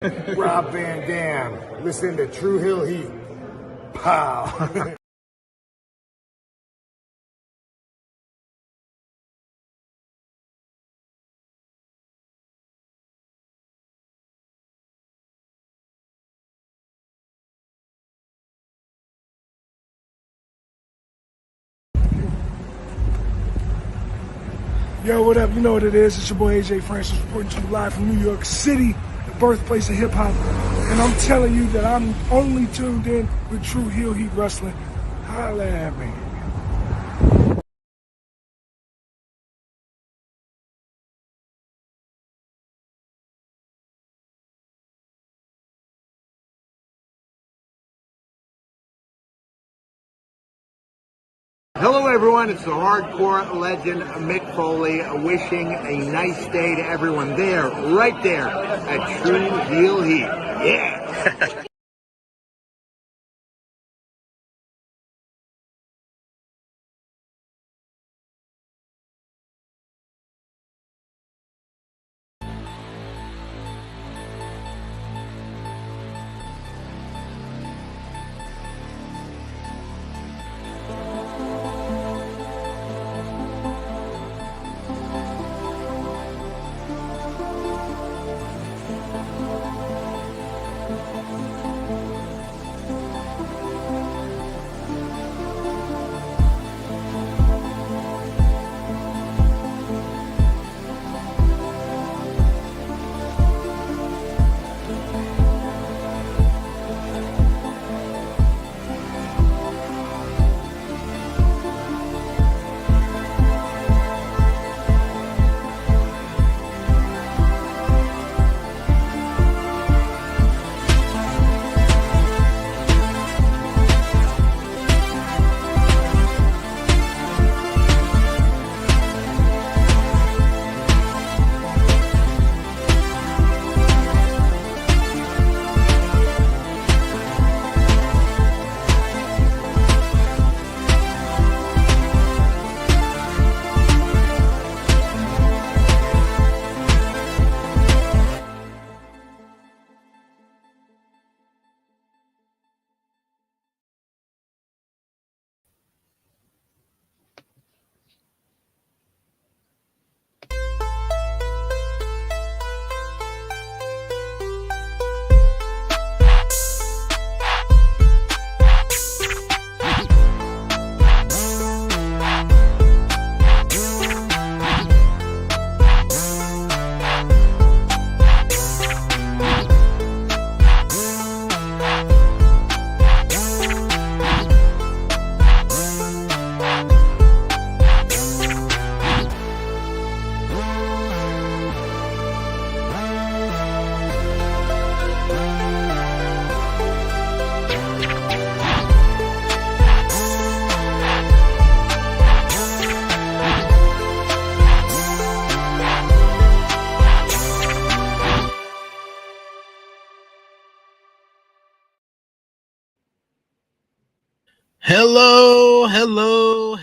Rob Van Dam, listen to True Hill Heat. Pow. Yo, what up? You know what it is. It's your boy AJ Francis reporting to you live from New York City, the birthplace of hip-hop. And I'm telling you that I'm only tuned in with True Heel Heat Wrestling. Holla at me. Hello everyone, it's the hardcore legend Mick Foley wishing a nice day to everyone there, right there at True Heel Heat. Yeah!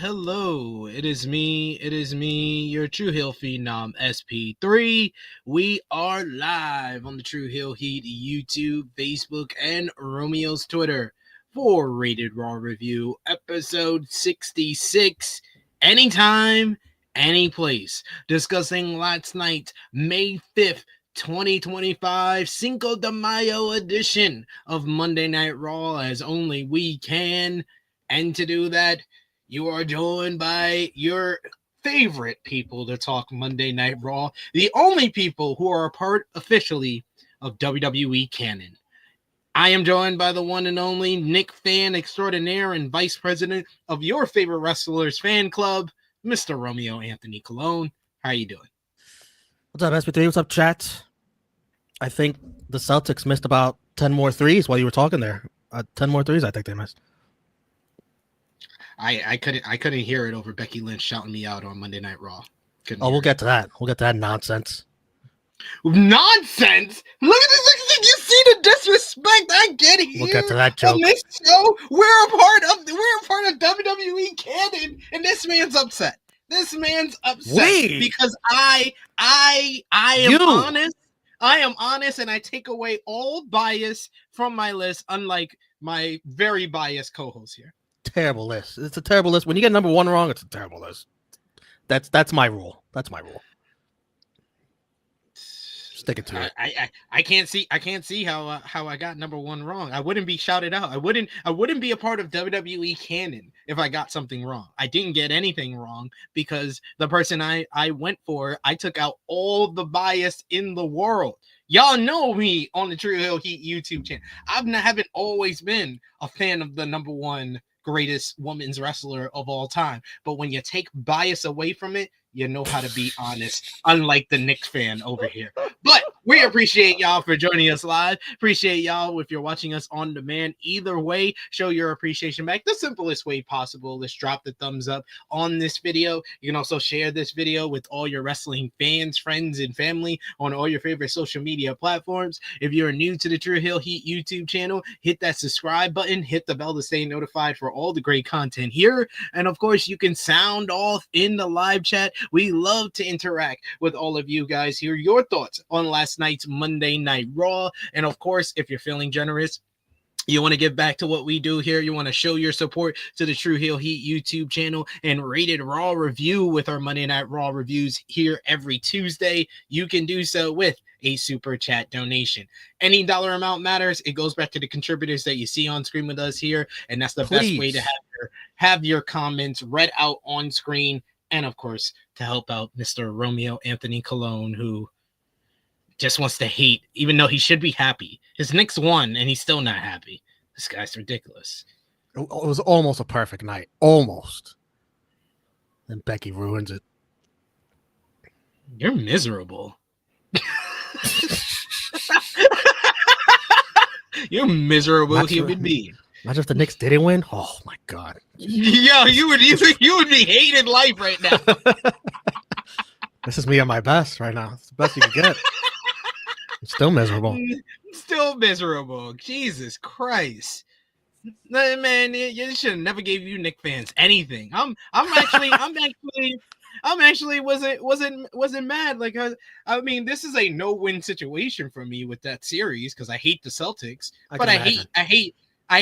Hello. It is me, your True Hill Phenom SP3. We are live on the True Hill Heat YouTube, Facebook, and Romeo's Twitter for Rated Raw Review, episode 66. Anytime, any place. Discussing last night's May 5th, 2025 Cinco de Mayo edition of Monday Night Raw as only we can. And to do that, you are joined by your favorite people to talk Monday Night Raw, the only people who are a part officially of WWE canon. I am joined by the one and only Nick Fan Extraordinaire and Vice President of your favorite wrestlers fan club, Mr. Romeo Anthony Colon. How are you doing? What's up, SP3? What's up, chat? I think the Celtics missed about 10 more threes while you were talking there. 10 more threes, I think they missed. I couldn't hear it over Becky Lynch shouting me out on Monday Night Raw. We'll get to that. We'll get to that nonsense. Nonsense! Look at this! You see the disrespect I get here. We'll get to that joke. On this show, we're a part of WWE canon, and this man's upset. Because I am honest. I am honest, and I take away all bias from my list, unlike my very biased co-host here. Terrible list. It's a terrible list. When you get number one wrong, it's a terrible list. That's my rule. That's my rule. Sticking to it. I can't see how I got number one wrong. I wouldn't be shouted out. I wouldn't be a part of WWE canon if I got something wrong. I didn't get anything wrong because the person I went for, I took out all the bias in the world. Y'all know me on the True Hill Heat YouTube channel. Haven't always been a fan of the number one greatest women's wrestler of all time. But when you take bias away from it, you know how to be honest, unlike the Knicks fan over here. But we appreciate y'all for joining us live. Appreciate y'all if you're watching us on demand. Either way, show your appreciation back the simplest way possible. Let's drop the thumbs up on this video. You can also share this video with all your wrestling fans, friends, and family on all your favorite social media platforms. If you're new to the True Hill Heat YouTube channel, hit that subscribe button, hit the bell to stay notified for all the great content here. And of course, you can sound off in the live chat. We love to interact with all of you guys. Hear your thoughts on last night's Monday Night Raw. And of course, if you're feeling generous, you want to give back to what we do here, you want to show your support to the True Hill Heat YouTube channel and Rated Raw review with our Monday Night Raw reviews here every Tuesday, you can do so with a super chat donation. Any dollar amount matters. It goes back to the contributors that you see on screen with us here, and that's the best way to have your comments read out on screen. And of course, to help out Mr. Romeo Anthony Colon, who just wants to hate, even though he should be happy. His Knicks won, and he's still not happy. This guy's ridiculous. It was almost a perfect night. Almost. Then Becky ruins it. You're miserable. You're a miserable human being. Imagine if the Knicks didn't win. Oh my God. Yo, you would be hating life right now. This is me at my best right now. It's the best you can get. I'm still miserable. Still miserable. Jesus Christ. Man, you should have never gave you Knicks fans anything. I'm actually wasn't mad. Like I mean, this is a no-win situation for me with that series because I hate the Celtics, but I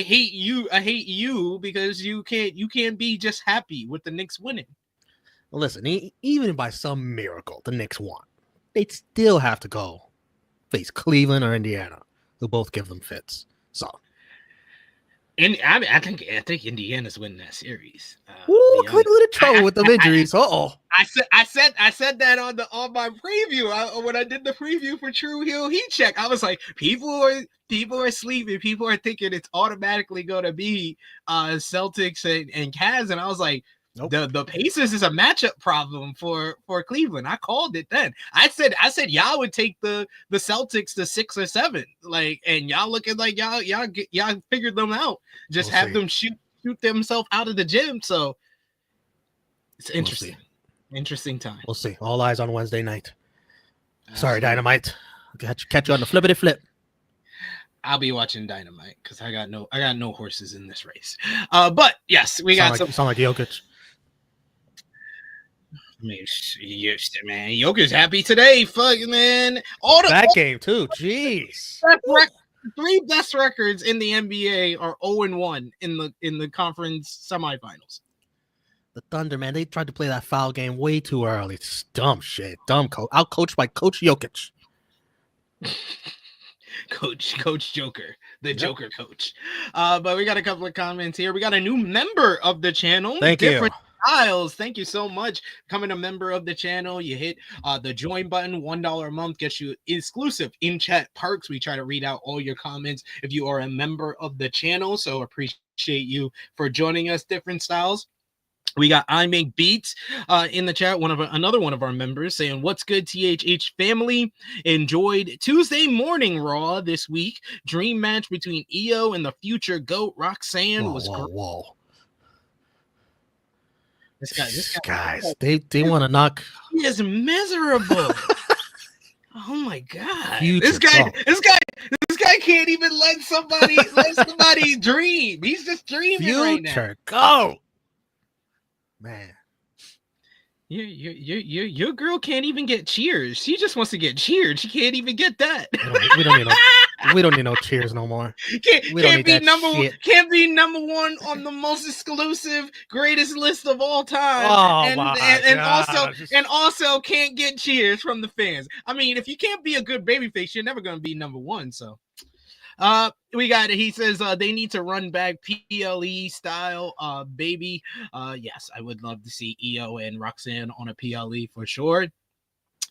hate you because you can't be just happy with the Knicks winning. Listen, even by some miracle the Knicks won, they'd still have to go face Cleveland or Indiana, who both give them fits. So, and I think Indiana's winning that series. Cleveland in trouble with them injuries. I said that on my preview when I did the preview for True Hill Heat Check. I was like, people are sleeping. People are thinking it's automatically going to be Celtics and Cavs, and I was like, nope. The Pacers is a matchup problem for Cleveland. I called it then. I said y'all would take the Celtics to 6 or 7, like, and y'all looking like y'all figured them out. Just have them shoot themselves out of the gym. So it's interesting. Interesting time. We'll see. All eyes on Wednesday night. Sorry, Dynamite. Catch you on the flippity flip. I'll be watching Dynamite because I got no horses in this race. But yes, we got some. Sound like Jokic. Man, Joker's happy today. Fuck, man. That game too. Jeez. 3 best records in the NBA are 0-1 in the conference semifinals. The Thunder, man, they tried to play that foul game way too early. It's dumb shit. Dumb coach. Outcoached by Coach Jokic. Coach Joker, the Joker coach. But we got a couple of comments here. We got a new member of the channel. Thank you. Styles, thank you so much. Becoming a member of the channel, you hit the join button. $1 a month gets you exclusive in-chat perks. We try to read out all your comments if you are a member of the channel, so appreciate you for joining us. Different Styles. We got I Make Beats in the chat. Another one of our members saying, "What's good, THH family? Enjoyed Tuesday morning Raw this week. Dream match between Iyo and the future GOAT Roxanne was great." Whoa. This guys, they want to knock. He is miserable. Oh my God! Future This guy can't even let somebody dream. He's just dreaming right now. Future GOAT. Man, Your girl can't even get cheers. She just wants to get cheered. She can't even get that. We don't need no cheers no more. Can't be number one on the most exclusive greatest list of all time. And also can't get cheers from the fans. I mean, if you can't be a good babyface, you're never gonna be number one. So we got it. He says they need to run back PLE style, baby. Yes, I would love to see Iyo and Roxanne on a PLE for sure.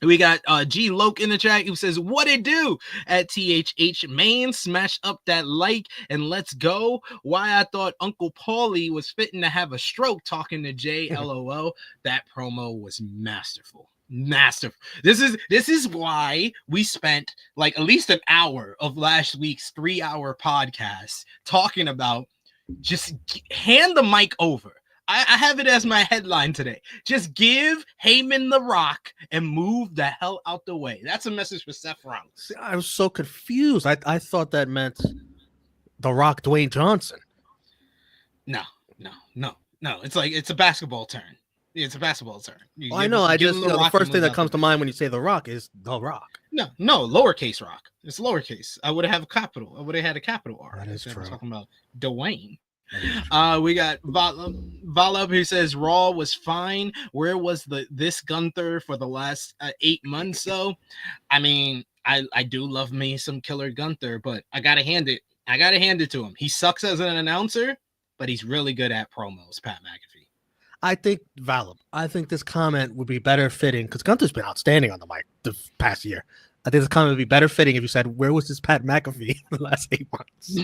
We got G Loke in the chat who says, what it do at THH, man, smash up that like and let's go. Why I thought Uncle Paulie was fitting to have a stroke talking to Jay. LOL. That promo was masterful. This is why we spent like at least an hour of last week's 3-hour podcast talking about just hand the mic over. I have it as my headline today. Just give Heyman the Rock and move the hell out the way. That's a message for Seth Rollins. See, I was so confused. I thought that meant the Rock Dwayne Johnson. No. It's a basketball term. It's a basketball term. I know. The first thing that comes to mind when you say The Rock is The Rock. No, lowercase Rock. It's lowercase. I would have had a capital R. That is true. I'm talking about Dwayne. We got Valub who says Raw was fine. Where was this Gunther for the last 8 months? So, I mean, I do love me some Killer Gunther, but I gotta hand it to him. He sucks as an announcer, but he's really good at promos. Pat McAfee. I think this comment would be better fitting because Gunther's been outstanding on the mic the past year. I think this comment would be better fitting if you said, where was this Pat McAfee the last 8 months?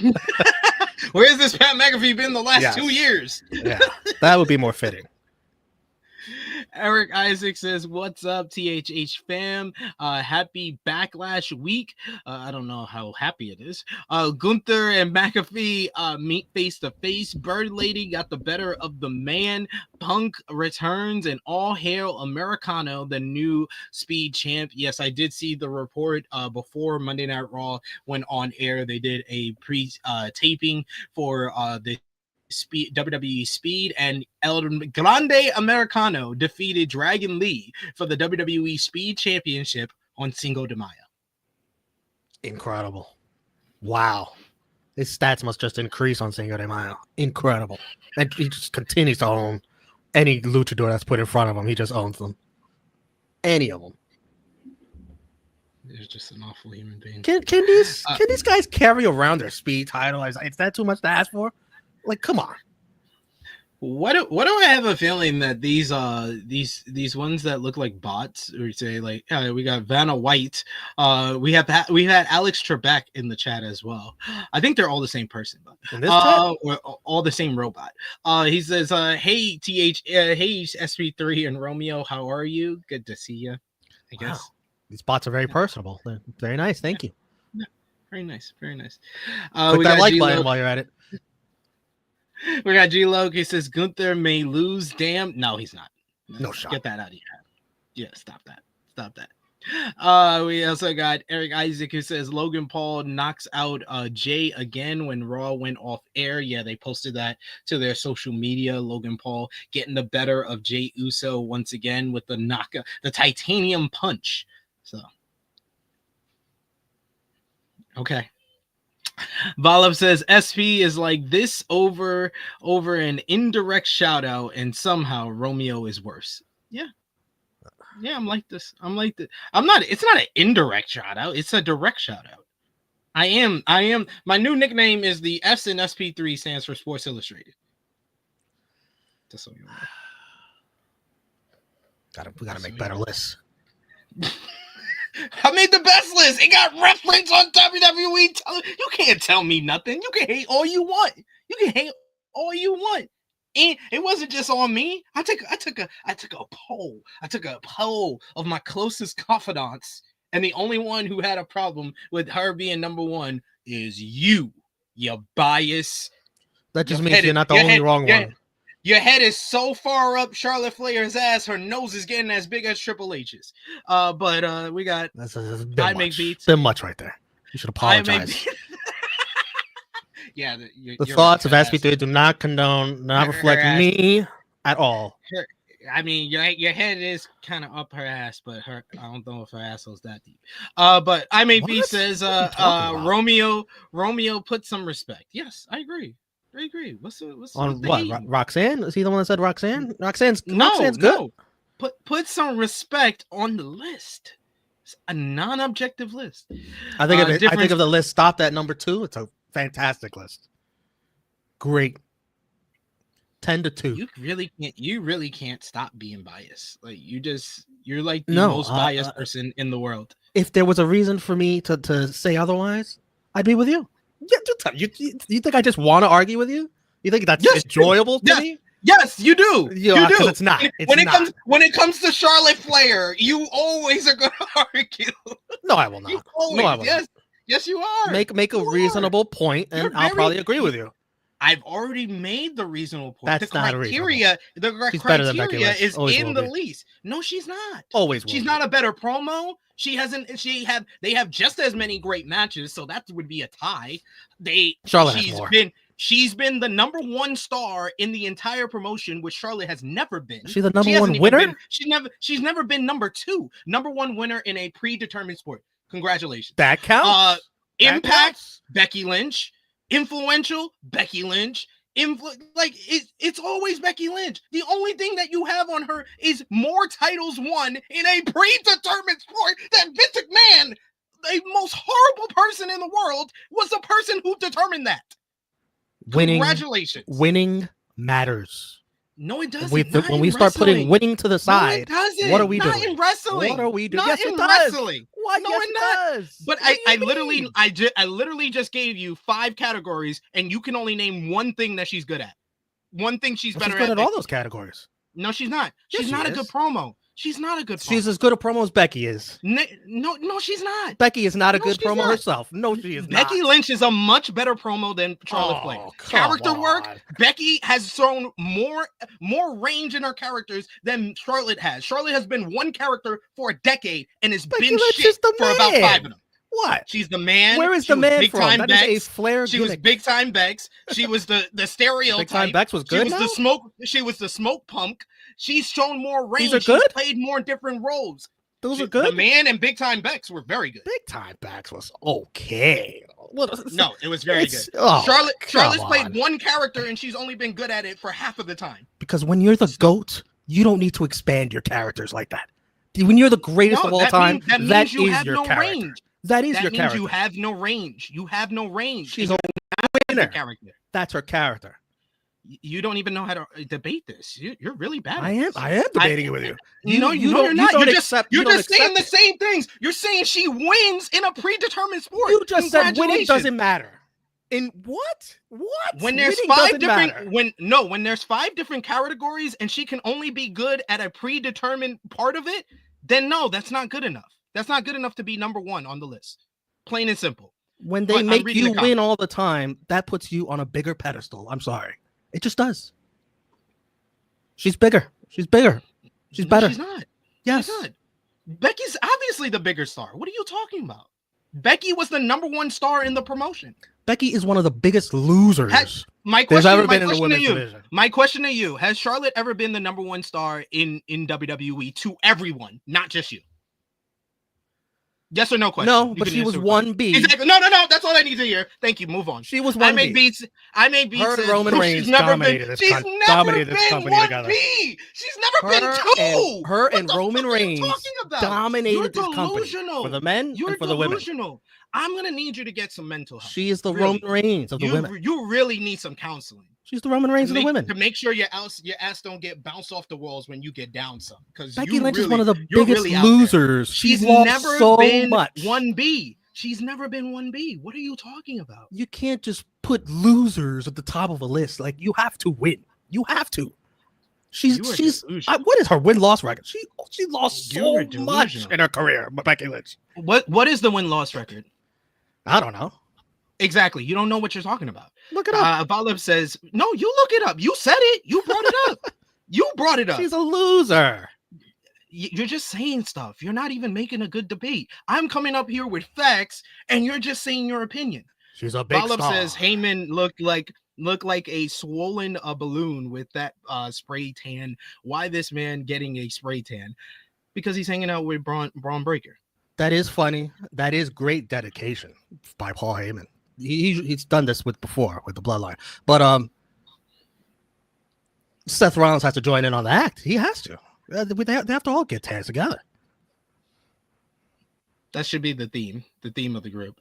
Where's this Pat McAfee been the last 2 years? Yeah, that would be more fitting. Eric Isaac says, what's up, THH fam? Happy Backlash week. I don't know how happy it is. Gunther and McAfee meet face to face. Bird Lady got the better of the man. Punk returns, and all hail Americano, the new Speed champ. Yes, I did see the report before Monday Night Raw went on air. They did a pre-taping for the WWE Speed, and El Grande Americano defeated Dragon Lee for the WWE Speed Championship on Cinco de Mayo. Incredible. Wow. His stats must just increase on Cinco de Mayo. Incredible. And he just continues to own any luchador that's put in front of him. He just owns them. Any of them. They're just an awful human being. Can these guys carry around their Speed title? Is that too much to ask for? Like, come on. What do I have a feeling that these ones that look like bots, or say like we got Vanna White, we had Alex Trebek in the chat as well. I think they're all the same person, but or all the same robot. He says, "Hey hey SP3 and Romeo, how are you? Good to see you." I guess. Wow. These bots are very personable. They're very nice. Thank you. Yeah, very nice, very nice. Click that like button while you're at it. We got G Loke. He says Gunther may lose. Damn, no, he's not. No shot. Get that out of your head. Yeah, stop that. We also got Eric Isaac who says Logan Paul knocks out Jay again when Raw went off air. Yeah, they posted that to their social media. Logan Paul getting the better of Jay Uso once again with the knockout, the titanium punch. So, okay. Volov says SP is like this over an indirect shout out, and somehow Romeo is worse. Yeah, I'm like this. I'm not. It's not an indirect shout out. It's a direct shout out. I am. My new nickname is the S in SP3 stands for Sports Illustrated. Just so you know. We gotta make better lists. I made the best list. It got reference on WWE. You can't tell me nothing. You can hate all you want. And it wasn't just on me. I took a poll. I took a poll of my closest confidants, and the only one who had a problem with her being number one is you bias. That just means you're not the only wrong one. Your head is so far up Charlotte Flair's ass, her nose is getting as big as Triple H's. But we got I Make Beats. Been much right there. You should apologize. Yeah, the thoughts of SP3 do not condone, not reflect me at all. I mean, your head is kind of up her ass, but I don't know if her asshole's that deep. But I may be says Romeo put some respect. Yes, I agree. What's on the what? hate? Roxanne? Is he the one that said Roxanne? Roxanne's good. No. Put some respect on the list. It's a non-objective list. I think if the list stopped at number 2, it's a fantastic list. Great. 10-2. You really can't stop being biased. Like you're like the most biased person in the world. If there was a reason for me to say otherwise, I'd be with you. Yeah, you think I just want to argue with you? You think that's enjoyable to me? Yes, you do. You do. It's not. When it comes to Charlotte Flair, you always are going to argue. No, I will not. No, I will not. Yes, you are. Make a reasonable point, and I'll probably agree with you. I've already made the reasonable point. That's not reasonable. The criteria is in the lease. No, she's not. Always. She's not a better promo. They have just as many great matches, so that would be a tie. She's been the number 1 star in the entire promotion, which Charlotte has never been. She's the number 1 winner? She's never been number 2. Number 1 winner in a predetermined sport. Congratulations. That counts. Impact, Becky Lynch. Influential, Becky Lynch. It's always Becky Lynch. The only thing that you have on her is more titles won in a predetermined sport than Vince McMahon, the most horrible person in the world, was the person who determined that. Congratulations. Winning matters. No, it doesn't. When we start putting winning to the side, what are we doing? Not in wrestling. What are we doing? Not yes, in it does. wrestling. What? No, Yes, it does. But I literally just gave you 5 categories, and you can only name one thing that she's good at. One thing she's better at all those categories. No, she's not. She's not a good promo. She's not a good promo. She's as good a promo as Becky is. No, she's not. Becky is not a good promo herself. No, she is not. Becky Lynch is a much better promo than Charlotte Flair. Character work, Becky has thrown more range in her characters than Charlotte has. Charlotte has been one character for a decade and has been shit for about 5 of them. What? She's the man. Where is the man from? That is a Flair She was big time Bex. She was the stereotype. Big time Bex was good. She was the smoke punk. She's shown more range. These are good? She's played more different roles. Those are good. The man and Big Time Bex were very good. Big Time Bex was okay. No, it was very good. Charlotte's played one character and she's only been good at it for half of the time. Because when you're the GOAT, you don't need to expand your characers like that. When you're the greatest of all time, that is your character. Range. That is your character. You have no range. You have no range. She's a winner. That's her character. You don't even know how to debate this. You're really bad. I am debating it with you. You're not. You're just saying the same things. You're saying she wins in a predetermined sport. You just said winning doesn't matter. In what? When there's when there's 5 different categories and she can only be good at a predetermined part of it, then no, that's not good enough. That's not good enough to be number 1 on the list. Plain and simple. When they make you win all the time, that puts you on a bigger pedestal. I'm sorry. It just does. She's bigger. She's better. She's not. Yes. She's not. Becky's obviously the bigger star. What are you talking about? Becky was the number 1 star in the promotion. Becky is one of the biggest losers my question to you, has Charlotte ever been the number 1 star in WWE to everyone, not just you? Yes or no question? No, but she was 1B. Exactly. No. That's all I need to hear. Thank you. Move on. She was 1B. I may beat. Her and Roman Reigns dominated this company together. She's never been 2. Her and Roman Reigns dominated this company for the men and for the women. I'm gonna need you to get some mental help. She is the Roman Reigns of the women. You really need some counseling. She's the Roman Reigns of the women. To make sure your ass don't get bounced off the walls when you get down some. Because Becky Lynch is one of the biggest losers. She's never been much. 1B. She's never been 1B. What are you talking about? You can't just put losers at the top of a list. Like, you have to win. You have to. What is her win-loss record? She lost so much in her career, Becky Lynch. What is the win-loss record? I don't know. Exactly. You don't know what you're talking about. Look it up. Buildup says, no, you look it up. You said it. You brought it up. You brought it up. She's a loser. You're just saying stuff. You're not even making a good debate. I'm coming up here with facts, and you're just saying your opinion. She's a big Buildup star. says Heyman looked like look like a swollen balloon with that spray tan. Why this man getting a spray tan? Because he's hanging out with Braun Breaker. That is funny. That is great dedication by Paul Heyman. He's done this before with the Bloodline, but Seth Rollins has to join in on the act. He has to. They have to all get tans together. That should be the theme of the group.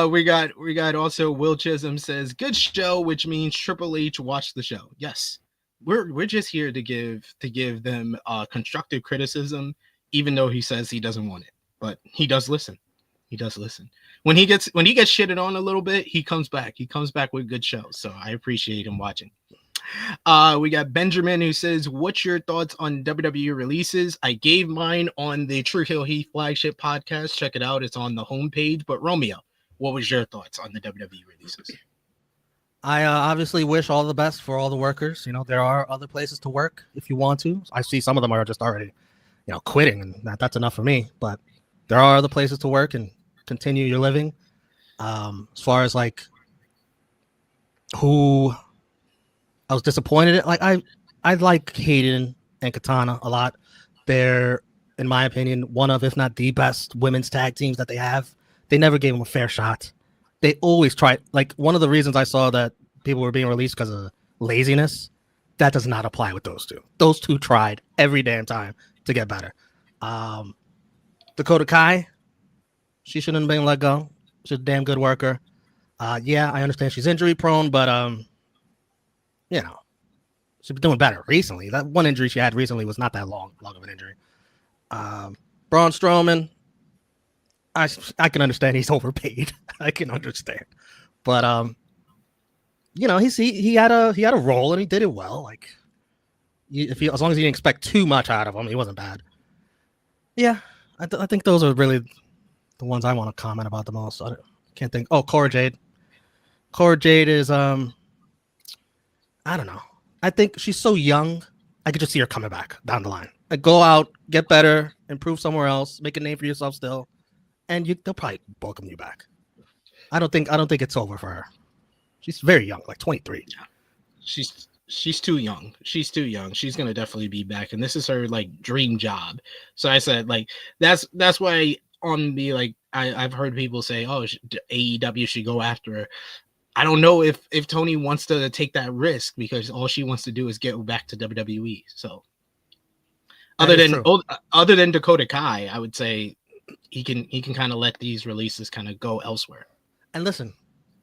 We got also Will Chisholm says good show, which means Triple H watched the show. Yes, we're just here to give them constructive criticism, even though he says he doesn't want it, but he does listen. He does listen. When he gets shitted on a little bit, he comes back. He comes back with good shows. So I appreciate him watching. We got Benjamin who says, what's your thoughts on WWE releases? I gave mine on the True Hill Heat flagship podcast. Check it out. It's on the homepage. But Romeo, what was your thoughts on the WWE releases? I obviously wish all the best for all the workers. You know, there are other places to work if you want to. I see some of them are just already, quitting, and that's enough for me. But there are other places to work and continue your living. As far as like who I was disappointed at, like I like Hayden and Katana a lot. They're, in my opinion, one of, if not the best women's tag teams that they have. They never gave them a fair shot. They always try. Like, one of the reasons I saw that people were being released because of laziness, that does not apply with those two. Those two tried every damn time to get better. Dakota Kai, she shouldn't have been let go. She's a damn good worker. Yeah, I understand she's injury prone, but she's been doing better recently. That one injury she had recently was not that long of an injury. Braun Strowman, I can understand he's overpaid. I can understand, but he had a role and he did it well. Like, as long as you didn't expect too much out of him, he wasn't bad. Yeah, I think those are really the ones I want to comment about the most. I can't think. Oh, Cora Jade. Cora Jade is I don't know. I think she's so young. I could just see her coming back down the line. Like, go out, get better, improve somewhere else, make a name for yourself still, and they'll probably welcome you back. I don't think it's over for her. She's very young, like 23. She's too young. She's too young. She's gonna definitely be back, and this is her like dream job. So I said, like, that's why on the, like, I've heard people say, oh, AEW should go after her. I don't know if Tony wants to take that risk, because all she wants to do is get back to WWE. So other than Dakota Kai, I would say he can kind of let these releases kind of go elsewhere. And listen,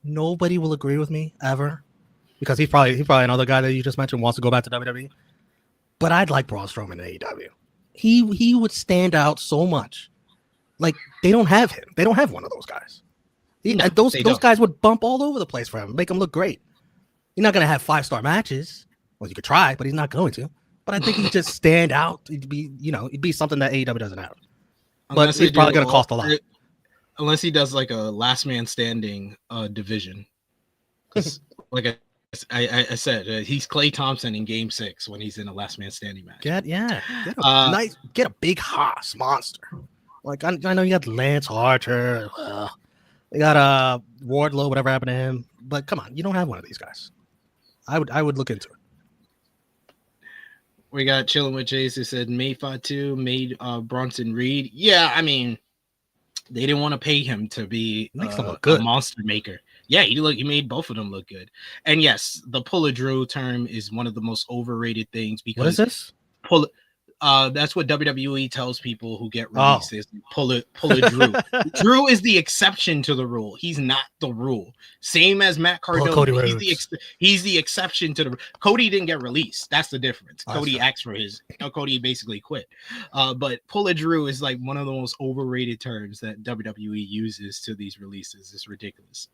nobody will agree with me ever, because he's probably another guy that you just mentioned wants to go back to WWE. But I'd like Braun Strowman in AEW. He would stand out so much. Like, they don't have him. They don't have one of those guys. Those guys would bump all over the place for him, make him look great. He's not going to have 5-star matches. Well, you could try, but he's not going to. But I think he'd just stand out. It'd be something that AEW doesn't have. But he's probably going to cost a lot. Unless he does like a last man standing division. Like I said, he's Klay Thompson in Game 6 when he's in a last man standing match. Get a big Haas monster. Like, I know you got Lance Archer. You got Wardlow, whatever happened to him. But come on, you don't have one of these guys. I would look into it. We got Chilling with Chase who said May Fatu made Bronson Reed. Yeah, I mean, they didn't want to pay him to be a monster maker. Yeah, he made both of them look good. And yes, the pull a Drew term is one of the most overrated things, because what is this? That's what WWE tells people who get released is pull a Drew. Drew is the exception to the rule. He's not the rule. Same as Matt Cardona. He's the exception to the. Cody didn't get released. That's the difference. Cody asked for his. Cody basically quit. But pull a Drew is like one of the most overrated terms that WWE uses to these releases. It's ridiculous.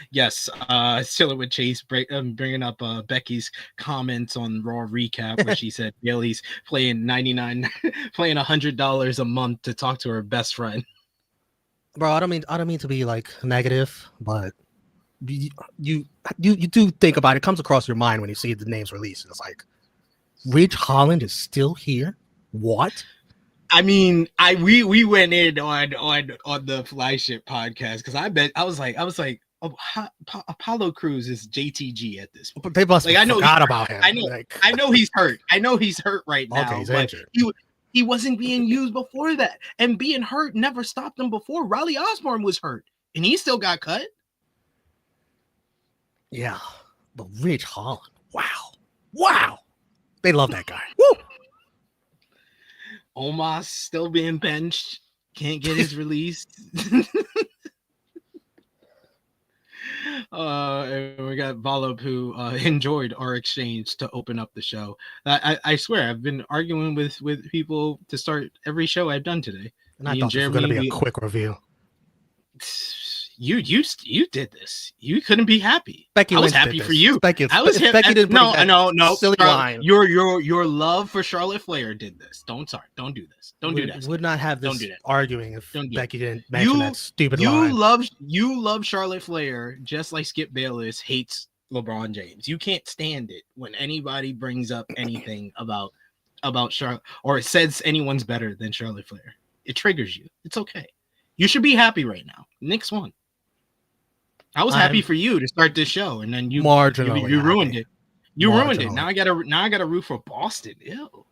Yes, still with Chase bringing up Becky's comments on Raw recap, where she said Bailey's playing $100 a month to talk to her best friend. Bro, I don't mean to be like negative, but you do think about it. It comes across your mind when you see the names released. It's like, Ridge Holland is still here. What? I mean, we went in on the Flagship podcast because I was like, oh, Apollo Crews is JTG at this point. But they must have forgot about him. I know he's hurt. I know he's hurt right now. Okay, he's but injured. He wasn't being used before that, and being hurt never stopped him before. Riley Osborne was hurt, and he still got cut. Yeah, but Ridge Holland, wow, they love that guy. Woo! Omos still being benched, can't get his release. And we got Volop who enjoyed our exchange to open up the show. I swear I've been arguing with people to start every show I've done today. And I thought this was going to be a quick review. You did this. You couldn't be happy. Becky I was Lynch happy for you. Becky did no. Silly line. Your love for Charlotte Flair did this. Don't do this. Don't do that. Would not have this arguing if Becky didn't mention that stupid line. You love Charlotte Flair just like Skip Bayless hates LeBron James. You can't stand it when anybody brings up anything about Charlotte or says anyone's better than Charlotte Flair. It triggers you. It's okay. You should be happy right now. Next one. I was happy for you to start this show, and then you ruined it. You ruined it. Now I gotta root for Boston. Ew.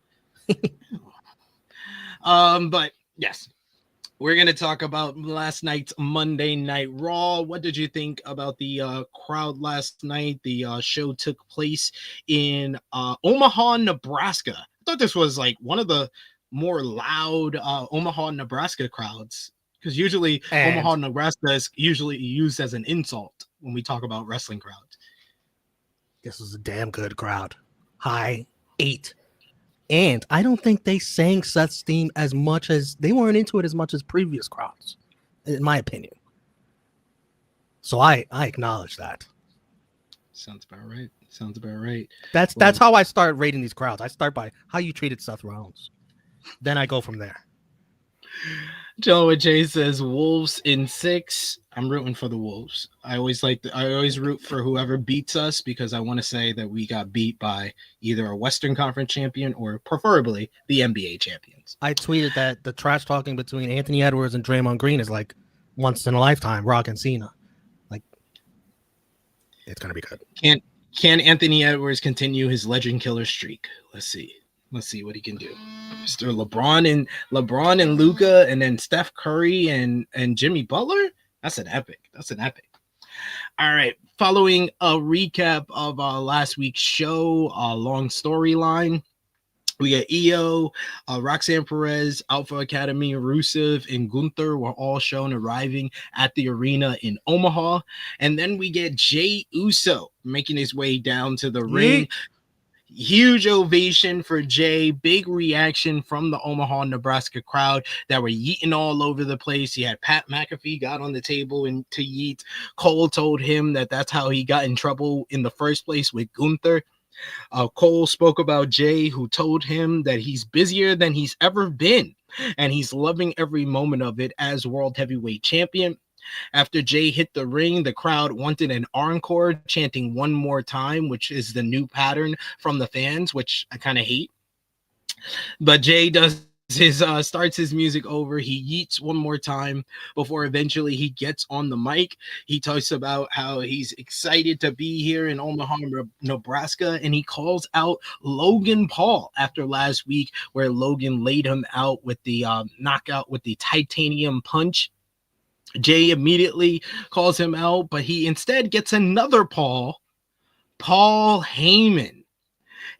But yes, we're gonna talk about last night's Monday Night Raw. What did you think about the crowd last night? The show took place in Omaha, Nebraska. I thought this was like one of the more loud Omaha, Nebraska crowds. Because usually Omaha, Nebraska is usually used as an insult when we talk about wrestling crowds. This was a damn good crowd. High 8. And I don't think they sang Seth's theme as much as they weren't into it as much as previous crowds, in my opinion. So I acknowledge that. Sounds about right. That's how I start rating these crowds. I start by how you treated Seth Rollins. Then I go from there. Joe and Jay says Wolves in 6. I'm rooting for the Wolves. I always root for whoever beats us because I want to say that we got beat by either a Western Conference champion or preferably the NBA champions. I tweeted that the trash talking between Anthony Edwards and Draymond Green is like once in a lifetime, Rock and Cena. Like, it's gonna be good. Can Anthony Edwards continue his legend killer streak? Let's see what he can do. Mr. LeBron and Luka, and then Steph Curry and Jimmy Butler. That's an epic. All right. Following a recap of last week's show, long storyline. We got Iyo, Roxanne Perez, Alpha Academy, Rusev, and Gunther were all shown arriving at the arena in Omaha. And then we get Jey Uso making his way down to the ring. Huge ovation for Jay. Big reaction from the Omaha, Nebraska crowd that were yeeting all over the place. He had Pat McAfee got on the table and to yeet. Cole told him that that's how he got in trouble in the first place with Gunther. Cole spoke about Jay, who told him that he's busier than he's ever been, and he's loving every moment of it as World Heavyweight Champion. After Jay hit the ring, the crowd wanted an encore, chanting one more time, which is the new pattern from the fans, which I kind of hate. But Jay starts his music over. He yeets one more time before eventually he gets on the mic. He talks about how he's excited to be here in Omaha, Nebraska, and he calls out Logan Paul after last week where Logan laid him out with the knockout with the titanium punch. Jay immediately calls him out, but he instead gets another Paul Heyman.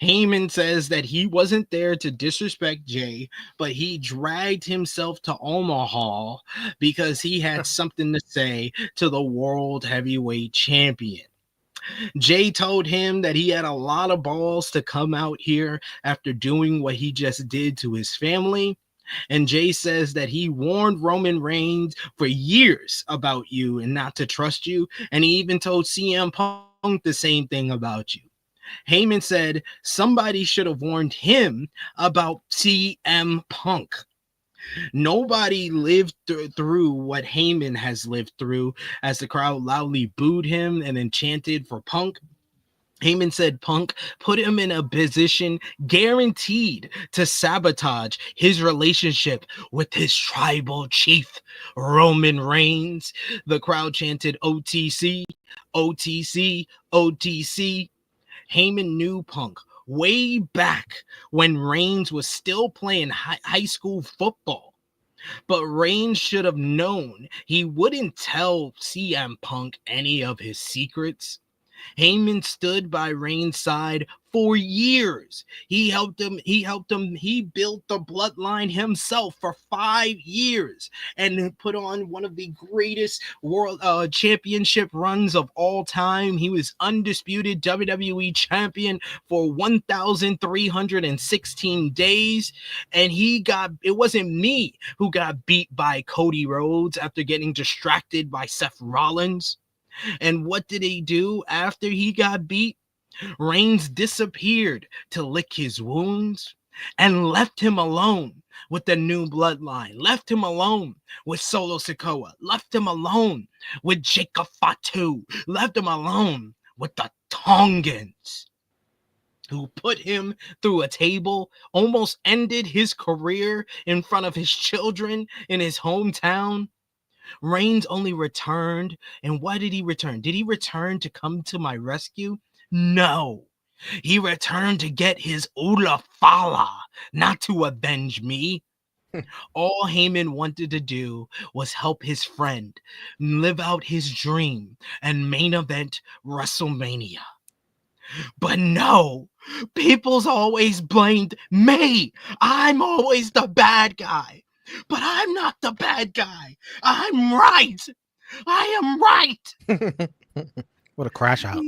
Heyman says that he wasn't there to disrespect Jay, but he dragged himself to Omaha because he had something to say to the World Heavyweight Champion. Jay told him that he had a lot of balls to come out here after doing what he just did to his family. And Jay says that he warned Roman Reigns for years about you and not to trust you. And he even told CM Punk the same thing about you. Heyman said somebody should have warned him about CM Punk. Nobody lived through what Heyman has lived through as the crowd loudly booed him and then chanted for Punk. Heyman said Punk put him in a position guaranteed to sabotage his relationship with his tribal chief, Roman Reigns. The crowd chanted OTC, OTC, OTC. Heyman knew Punk way back when Reigns was still playing high school football. But Reigns should have known he wouldn't tell CM Punk any of his secrets. Heyman stood by Reigns' side for years. He helped him. He built the bloodline himself for 5 years and put on one of the greatest world championship runs of all time. He was undisputed WWE champion for 1,316 days. And it wasn't me who got beat by Cody Rhodes after getting distracted by Seth Rollins. And what did he do after he got beat? Reigns disappeared to lick his wounds and left him alone with the new bloodline, left him alone with Solo Sikoa, left him alone with Jacob Fatu, left him alone with the Tongans, who put him through a table, almost ended his career in front of his children in his hometown. Reigns only returned, and why did he return? Did he return to come to my rescue? No. He returned to get his Ula Fala, not to avenge me. All Heyman wanted to do was help his friend live out his dream and main event WrestleMania. But no, people's always blamed me. I'm always the bad guy. But I'm not the bad guy. I'm right. I am right. What a crash out.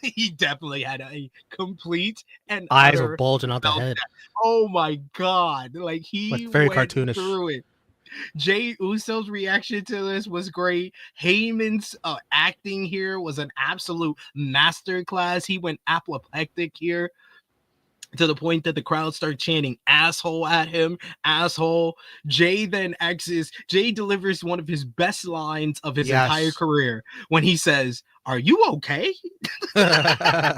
He definitely had a complete and eyes were bulging out the head. Oh my God. Like he very went cartoonish through it. Jay Uso's reaction to this was great. Heyman's acting here was an absolute masterclass. He went apoplectic here, to the point that the crowd started chanting asshole at him, asshole. Jay delivers one of his best lines of his entire career when he says, "Are you okay?" The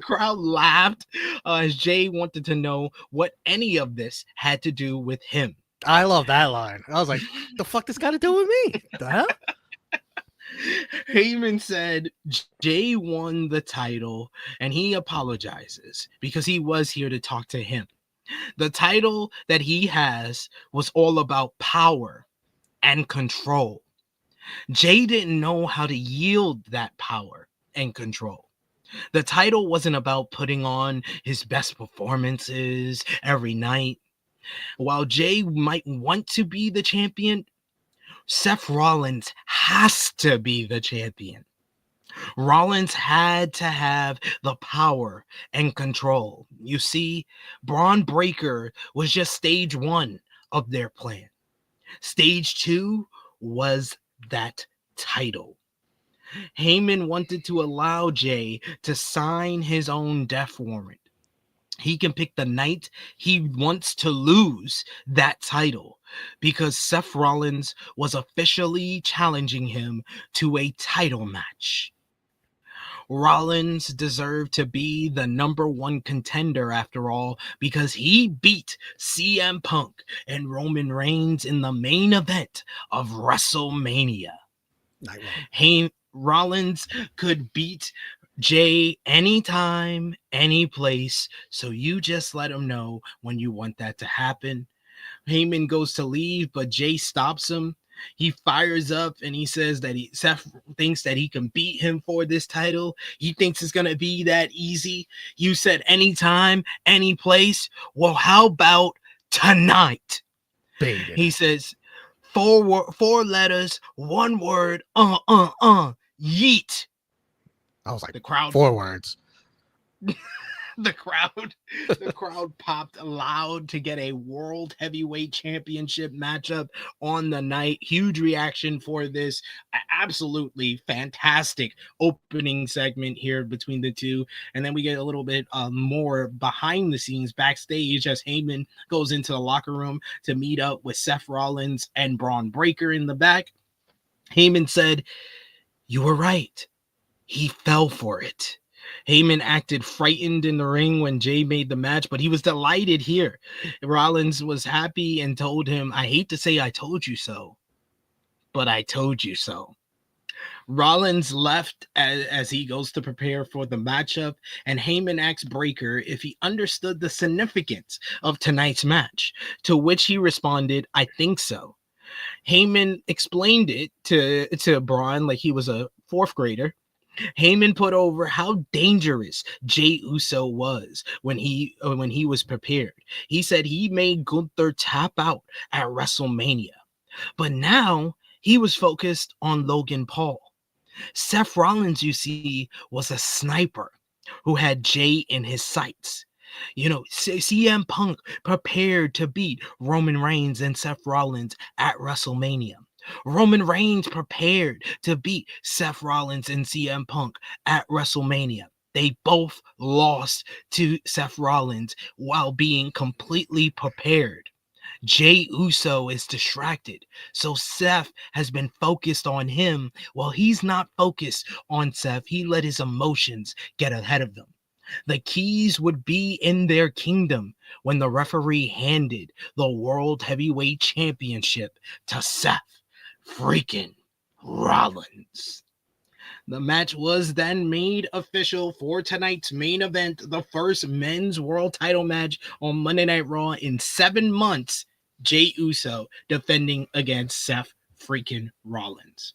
crowd laughed as Jay wanted to know what any of this had to do with him. I love that line. I was like, the fuck this got to do with me? The hell? Heyman said Jay won the title and he apologizes because he was here to talk to him. The title that he has was all about power and control. Jay didn't know how to yield that power and control. The title wasn't about putting on his best performances every night. While Jay might want to be the champion, Seth Rollins has to be the champion. Rollins had to have the power and control. You see, Bron Breakker was just stage 1 of their plan. Stage 2 was that title. Heyman wanted to allow Jay to sign his own death warrant. He can pick the night he wants to lose that title because Seth Rollins was officially challenging him to a title match. Rollins deserved to be the number 1 contender after all because he beat CM Punk and Roman Reigns in the main event of WrestleMania. Rollins could beat Jay anytime, any place. So you just let him know when you want that to happen. Heyman goes to leave, but Jay stops him. He fires up and he says that Seth thinks that he can beat him for this title. He thinks it's going to be that easy. You said anytime, any place. Well, how about tonight? Baby. He says 4 letters, 1 word, yeet. I was like, the crowd 4 words. The crowd popped loud to get a world heavyweight championship matchup on the night. Huge reaction for this absolutely fantastic opening segment here between the two. And then we get a little bit more behind the scenes backstage as Heyman goes into the locker room to meet up with Seth Rollins and Bron Breakker in the back. Heyman said, "You were right. He fell for it. Heyman acted frightened in the ring when Jay made the match, but he was delighted here. Rollins was happy and told him, I hate to say I told you so, but I told you so. Rollins left as he goes to prepare for the matchup, and Heyman asks Breakker if he understood the significance of tonight's match, to which he responded, I think so. Heyman explained it to Bron like he was a fourth grader. Heyman put over how dangerous Jey Uso was when he was prepared. He said he made Gunther tap out at WrestleMania, but now he was focused on Logan Paul. Seth Rollins, you see, was a sniper who had Jey in his sights. You know, CM Punk prepared to beat Roman Reigns and Seth Rollins at WrestleMania. Roman Reigns prepared to beat Seth Rollins and CM Punk at WrestleMania. They both lost to Seth Rollins while being completely prepared. Jey Uso is distracted, so Seth has been focused on him while he's not focused on Seth. He let his emotions get ahead of them. The keys would be in their kingdom when the referee handed the World Heavyweight Championship to Seth freaking Rollins. The match was then made official for tonight's main event, the first men's world title match on Monday Night Raw in 7 months. Jey Uso defending against Seth freaking Rollins.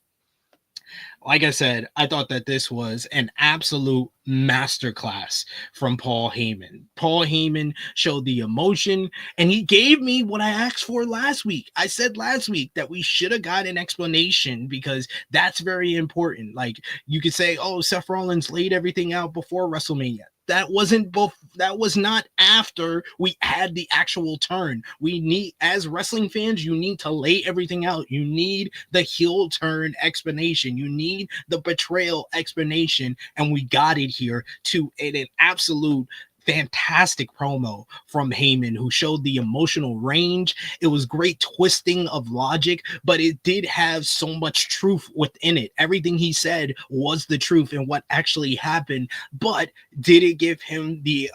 Like I said, I thought that this was an absolute masterclass from Paul Heyman. Paul Heyman showed the emotion, and he gave me what I asked for last week. I said last week that we should have got an explanation because that's very important. Like, you could say, oh, Seth Rollins laid everything out before WrestleMania. That was not after we had the actual turn. We need, as wrestling fans, you need to lay everything out. You need the heel turn explanation. You need the betrayal explanation. And we got it here to an absolute fantastic promo from Heyman, who showed the emotional range. It was great twisting of logic, but it did have so much truth within it. Everything he said was the truth and what actually happened. But did it give him the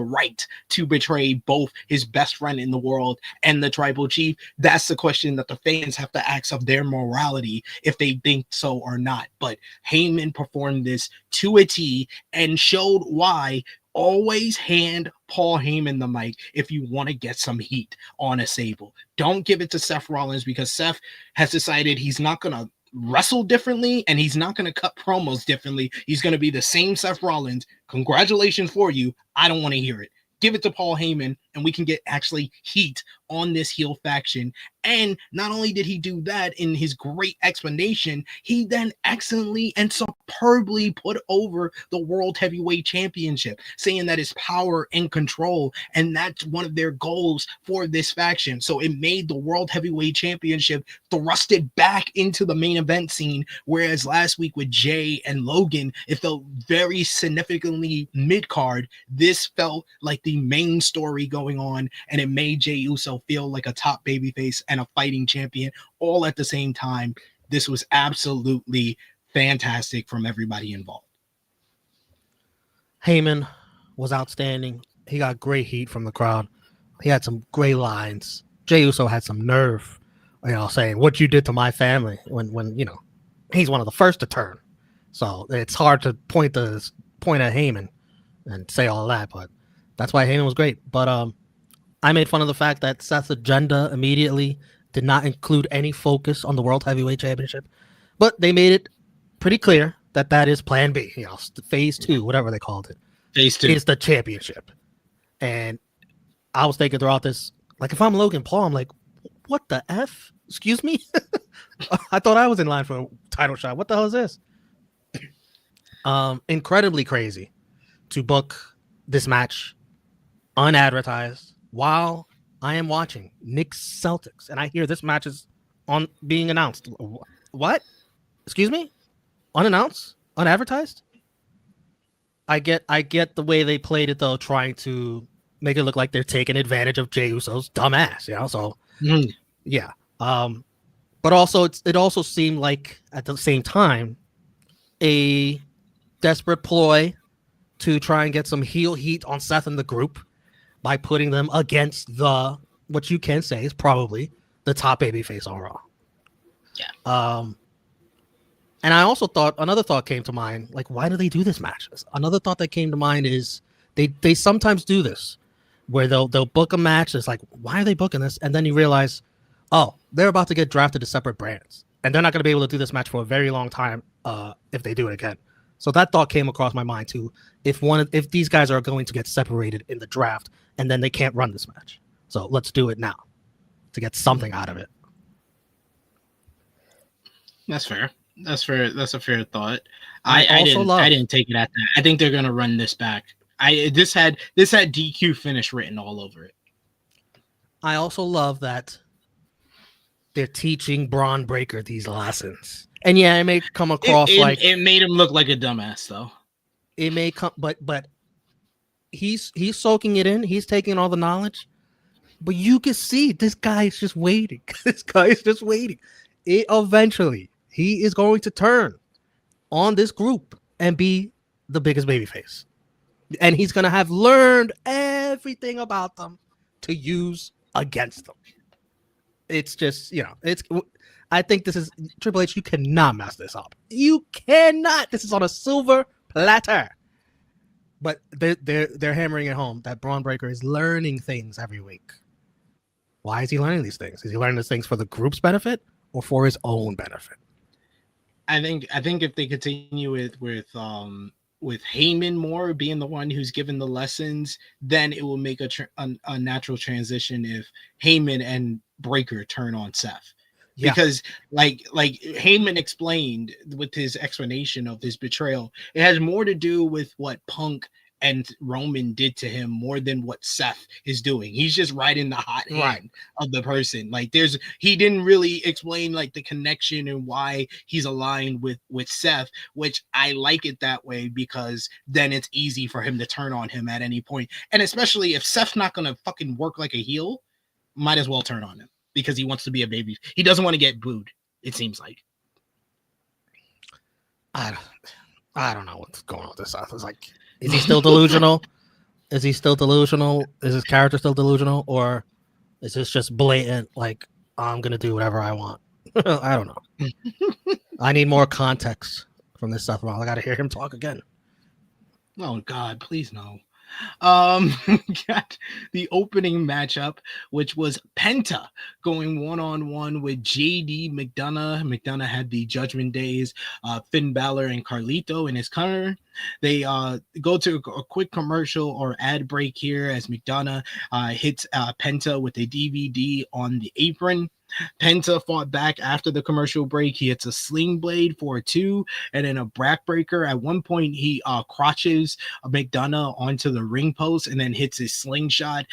right to betray both his best friend in the world and the tribal chief? That's the question that the fans have to ask of their morality, if they think so or not. But Heyman performed this to a T and showed why always hand Paul Heyman the mic if you want to get some heat on a Sable. Don't give it to Seth Rollins, because Seth has decided he's not going to wrestle differently and he's not going to cut promos differently. He's going to be the same Seth Rollins. Congratulations for you. I don't want to hear it. Give it to Paul Heyman, and we can get actually heat on this heel faction. And not only did he do that in his great explanation, he then excellently and superbly put over the World Heavyweight Championship, saying that it's power and control, and that's one of their goals for this faction. So it made the World Heavyweight Championship thrusted back into the main event scene, whereas last week with Jay and Logan, it felt very significantly mid-card. This felt like the main story going on, and it made Jey Uso feel like a top babyface and a fighting champion all at the same time. This was absolutely fantastic from everybody involved. Heyman was outstanding. He got great heat from the crowd. He had some great lines. Jey Uso had some nerve, saying what you did to my family when he's one of the first to turn. So it's hard to point at Heyman and say all that, but that's why Heyman was great. But I made fun of the fact that Seth's agenda immediately did not include any focus on the World Heavyweight Championship, but they made it pretty clear that is Plan B. Phase 2, whatever they called it. Phase 2 is the championship. And I was thinking throughout this, like, if I'm Logan Paul, I'm like, what the F? Excuse me? I thought I was in line for a title shot. What the hell is this? Incredibly crazy to book this match unadvertised while I am watching Knicks Celtics, and I hear this match is being announced. What? Excuse me? Unannounced? Unadvertised? I get the way they played it, though, trying to make it look like they're taking advantage of Jey Uso's dumbass, So yeah. But also it also seemed like at the same time a desperate ploy to try and get some heel heat on Seth and the group by putting them against what you can say is probably the top babyface on Raw. Yeah. And I also thought another thought came to mind, like, why do they do this match? Another thought that came to mind is they sometimes do this where they'll book a match. It's like, why are they booking this? And then you realize, oh, they're about to get drafted to separate brands, and they're not going to be able to do this match for a very long time if they do it again. So that thought came across my mind too. If these guys are going to get separated in the draft, and then they can't run this match, so let's do it now to get something out of it. That's fair. That's fair. That's a fair thought. I didn't take it at that. I think they're gonna run this back. This had DQ finish written all over it. I also love that they're teaching Bron Breakker these lessons. And yeah, it may come across like it made him look like a dumbass though. It may come, but he's soaking it in. He's taking all the knowledge. But you can see this guy is just waiting. This guy is just waiting. Eventually, he is going to turn on this group and be the biggest babyface. And he's going to have learned everything about them to use against them. It's just, I think this is Triple H. You cannot mess this up. You cannot. This is on a silver platter. But they're hammering it home that Bron Breakker is learning things every week. Why is he learning these things? Is he learning these things for the group's benefit or for his own benefit? I think if they continue with Heyman more being the one who's given the lessons, then it will make a natural transition if Heyman and Breakker turn on Seth. Yeah. Because like Heyman explained with his explanation of his betrayal, it has more to do with what Punk and Roman did to him more than what Seth is doing. He's just riding the hot hand of the person. Like he didn't really explain like the connection and why he's aligned with Seth, which I like it that way because then it's easy for him to turn on him at any point. And especially if Seth's not going to fucking work like a heel, might as well turn on him because he wants to be a baby. He doesn't want to get booed, it seems like. I don't know what's going on with this Seth. It's like, is he still delusional? Is he still delusional? Is his character still delusional? Or is this just blatant, like, I'm going to do whatever I want? I don't know. I need more context from this Seth Rollins. I got to hear him talk again. Oh, God, please no. Got the opening matchup, which was Penta going one-on-one with JD McDonagh. McDonagh had the Judgment Days, Finn Balor and Carlito in his corner. They go to a quick commercial or ad break here as McDonagh hits Penta with a DVD on the apron. Penta fought back after the commercial break. He hits a sling blade for a 2 and then a backbreaker. At one point, he crotches McDonagh onto the ring post and then hits his slingshot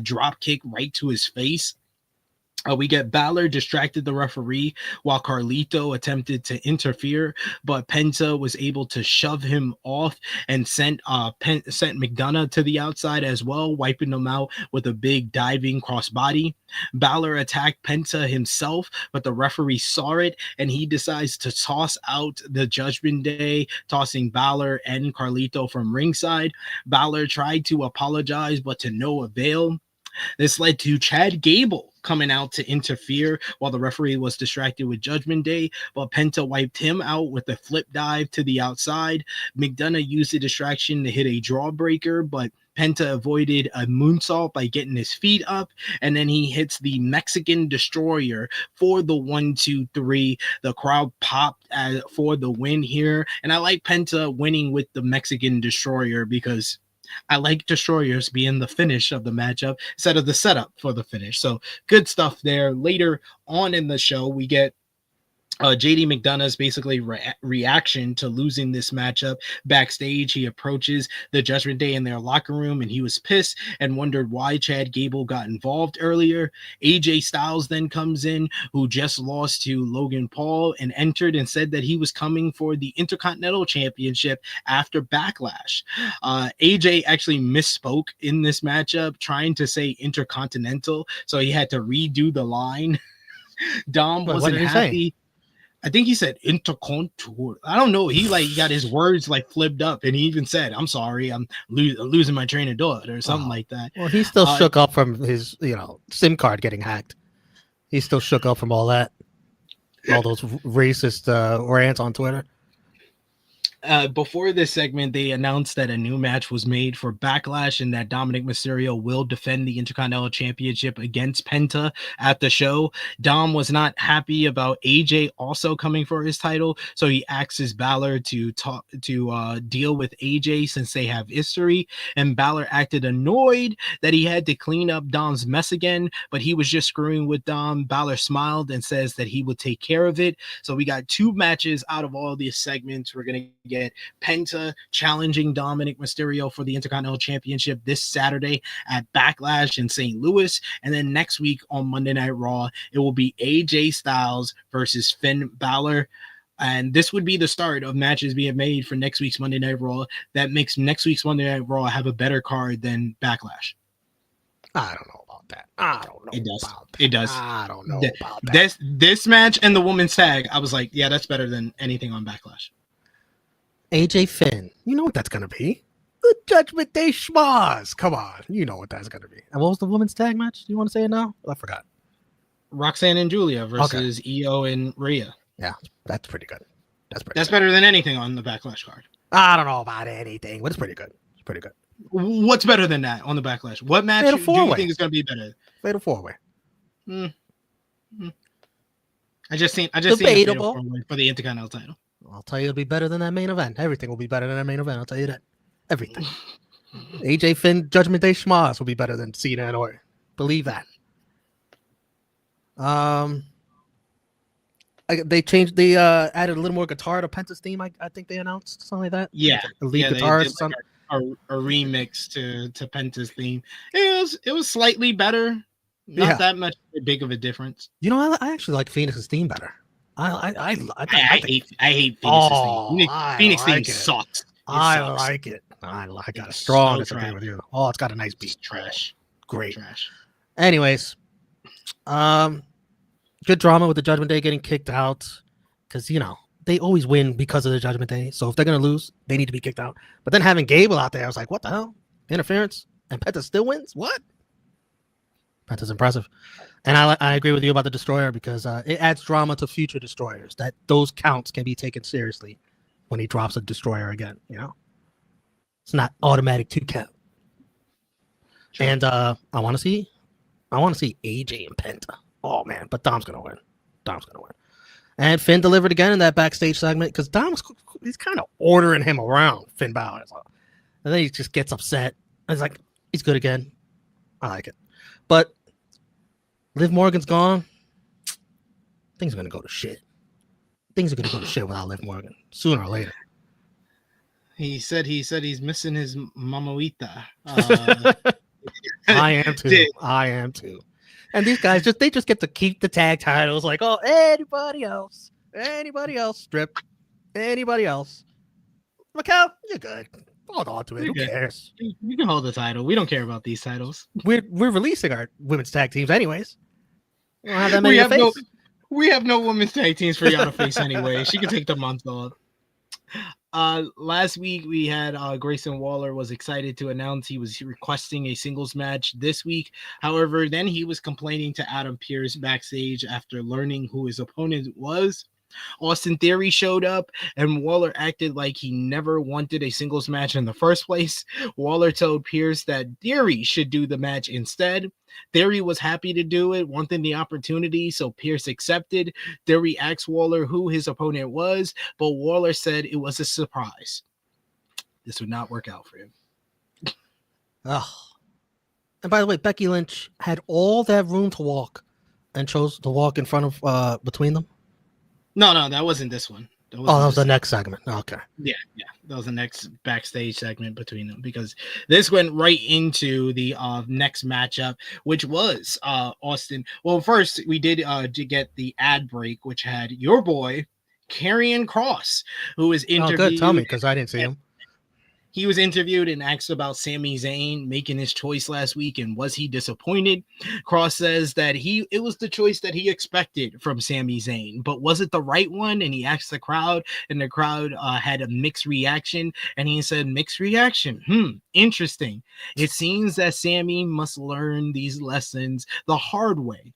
drop kick right to his face. We get Balor distracted the referee while Carlito attempted to interfere, but Penta was able to shove him off and sent McDonagh to the outside as well, wiping him out with a big diving crossbody. Balor attacked Penta himself, but the referee saw it and he decides to toss out the Judgment Day, tossing Balor and Carlito from ringside. Balor tried to apologize, but to no avail. This led to Chad Gable coming out to interfere while the referee was distracted with Judgment Day, but Penta wiped him out with a flip dive to the outside. McDonagh used the distraction to hit a drawbreaker, but Penta avoided a moonsault by getting his feet up, and then he hits the Mexican Destroyer for the 1-2-3. The crowd popped for the win here, and I like Penta winning with the Mexican Destroyer because I like Destroyers being the finish of the matchup instead of the setup for the finish. So good stuff there. Later on in the show, we get JD McDonagh's basically reaction to losing this matchup. Backstage, he approaches the Judgment Day in their locker room and he was pissed and wondered why Chad Gable got involved earlier. AJ Styles then comes in, who just lost to Logan Paul, and entered and said that he was coming for the Intercontinental Championship after Backlash. AJ actually misspoke in this matchup, trying to say Intercontinental, so he had to redo the line. Dom wasn't happy. I think he said intercontour. I don't know. He like got his words like flipped up, and he even said, "I'm sorry, I'm losing my train of thought" or something like that. Well, he's still shook up from his, SIM card getting hacked. He's still shook up from all that, all those racist rants on Twitter. Before this segment, they announced that a new match was made for Backlash and that Dominic Mysterio will defend the Intercontinental Championship against Penta at the show. Dom was not happy about AJ also coming for his title, so he asks Balor to deal with AJ since they have history, and Balor acted annoyed that he had to clean up Dom's mess again, but he was just screwing with Dom. Balor smiled and says that he would take care of it. So we got 2 matches out of all these segments. We're going to get Penta challenging Dominic Mysterio for the Intercontinental Championship this Saturday at Backlash in St. Louis. And then next week on Monday Night Raw, it will be AJ Styles versus Finn Balor. And this would be the start of matches being made for next week's Monday Night Raw. That makes next week's Monday Night Raw have a better card than Backlash. I don't know about that. I don't know. It does. About that. It does. I don't know about that. This match and the women's tag, I was like, yeah, that's better than anything on Backlash. AJ Finn. You know what that's going to be. The Judgment Day schmaz. Come on. You know what that's going to be. And what was the women's tag match? Do you want to say it now? I forgot. Roxanne and Julia versus Iyo and Rhea. Yeah, that's pretty good. That's better than anything on the Backlash card. I don't know about anything, but it's pretty good. It's pretty good. What's better than that on the Backlash? What match do you think is going to be better? Fatal 4-way. I just seen Debatable. for the Intercontinental title. I'll tell you, it'll be better than that main event. Everything will be better than that main event. I'll tell you that. Everything. AJ Finn Judgment Day schmaz will be better than Cena and Orton. Believe that. They changed. They added a little more guitar to Penta's theme. I think they announced something like that. Yeah, lead guitarist. Like a remix to Penta's theme. It was slightly better. Not that much big of a difference. You know, I actually like Phoenix's theme better. I hate Phoenix's theme. Phoenix theme sucks. I like it. I got a strong disagree with you. Oh, it's got a nice beat. It's trash. Great. Trash. Anyways, good drama with the Judgment Day getting kicked out because they always win because of the Judgment Day. So if they're gonna lose, they need to be kicked out. But then having Gable out there, I was like, what the hell? Interference and Penta still wins? What? Penta's impressive. And I agree with you about the Destroyer because it adds drama to future Destroyers, that those counts can be taken seriously when he drops a Destroyer again, It's not automatic 2 count. Sure. And I want to see AJ and Penta. Oh, man, but Dom's going to win. And Finn delivered again in that backstage segment because he's kind of ordering him around, Finn Balor. And then he just gets upset. And he's like, he's good again. I like it. But Liv Morgan's gone. Things are going to go to shit. Things are going to go to shit without Liv Morgan sooner or later. He said he's missing his mamawita. I am too. And these guys they just get to keep the tag titles like, oh, anybody else, strip, anybody else. Macau, you're good. Hold on to it. Who cares? You can hold the title. We don't care about these titles. We're releasing our women's tag teams anyways. We don't have that many to face. We have no women's tag teams for Yana face anyway. She can take the month off. Last week we had Grayson Waller was excited to announce he was requesting a singles match this week. However, then he was complaining to Adam Pearce backstage after learning who his opponent was. Austin Theory showed up and Waller acted like he never wanted a singles match in the first place. Waller told Pearce that Theory should do the match instead. Theory was happy to do it, wanting the opportunity, so Pearce accepted. Theory asked Waller who his opponent was, but Waller said it was a surprise. This would not work out for him. Oh. And by the way, Becky Lynch had all that room to walk and chose to walk in front of between them. No, that wasn't this one. That was the next segment. Okay. Yeah. That was the next backstage segment between them because this went right into the next matchup, which was Austin. Well, first we did get the ad break, which had your boy Karrion Kross, who was interviewed. Oh, good. Tell me, because I didn't see him. He was interviewed and asked about Sami Zayn making his choice last week and was he disappointed. Cross says that it was the choice that he expected from Sami Zayn, but was it the right one? And he asked the crowd, and the crowd had a mixed reaction, and he said, mixed reaction. Interesting. It seems that Sami must learn these lessons the hard way.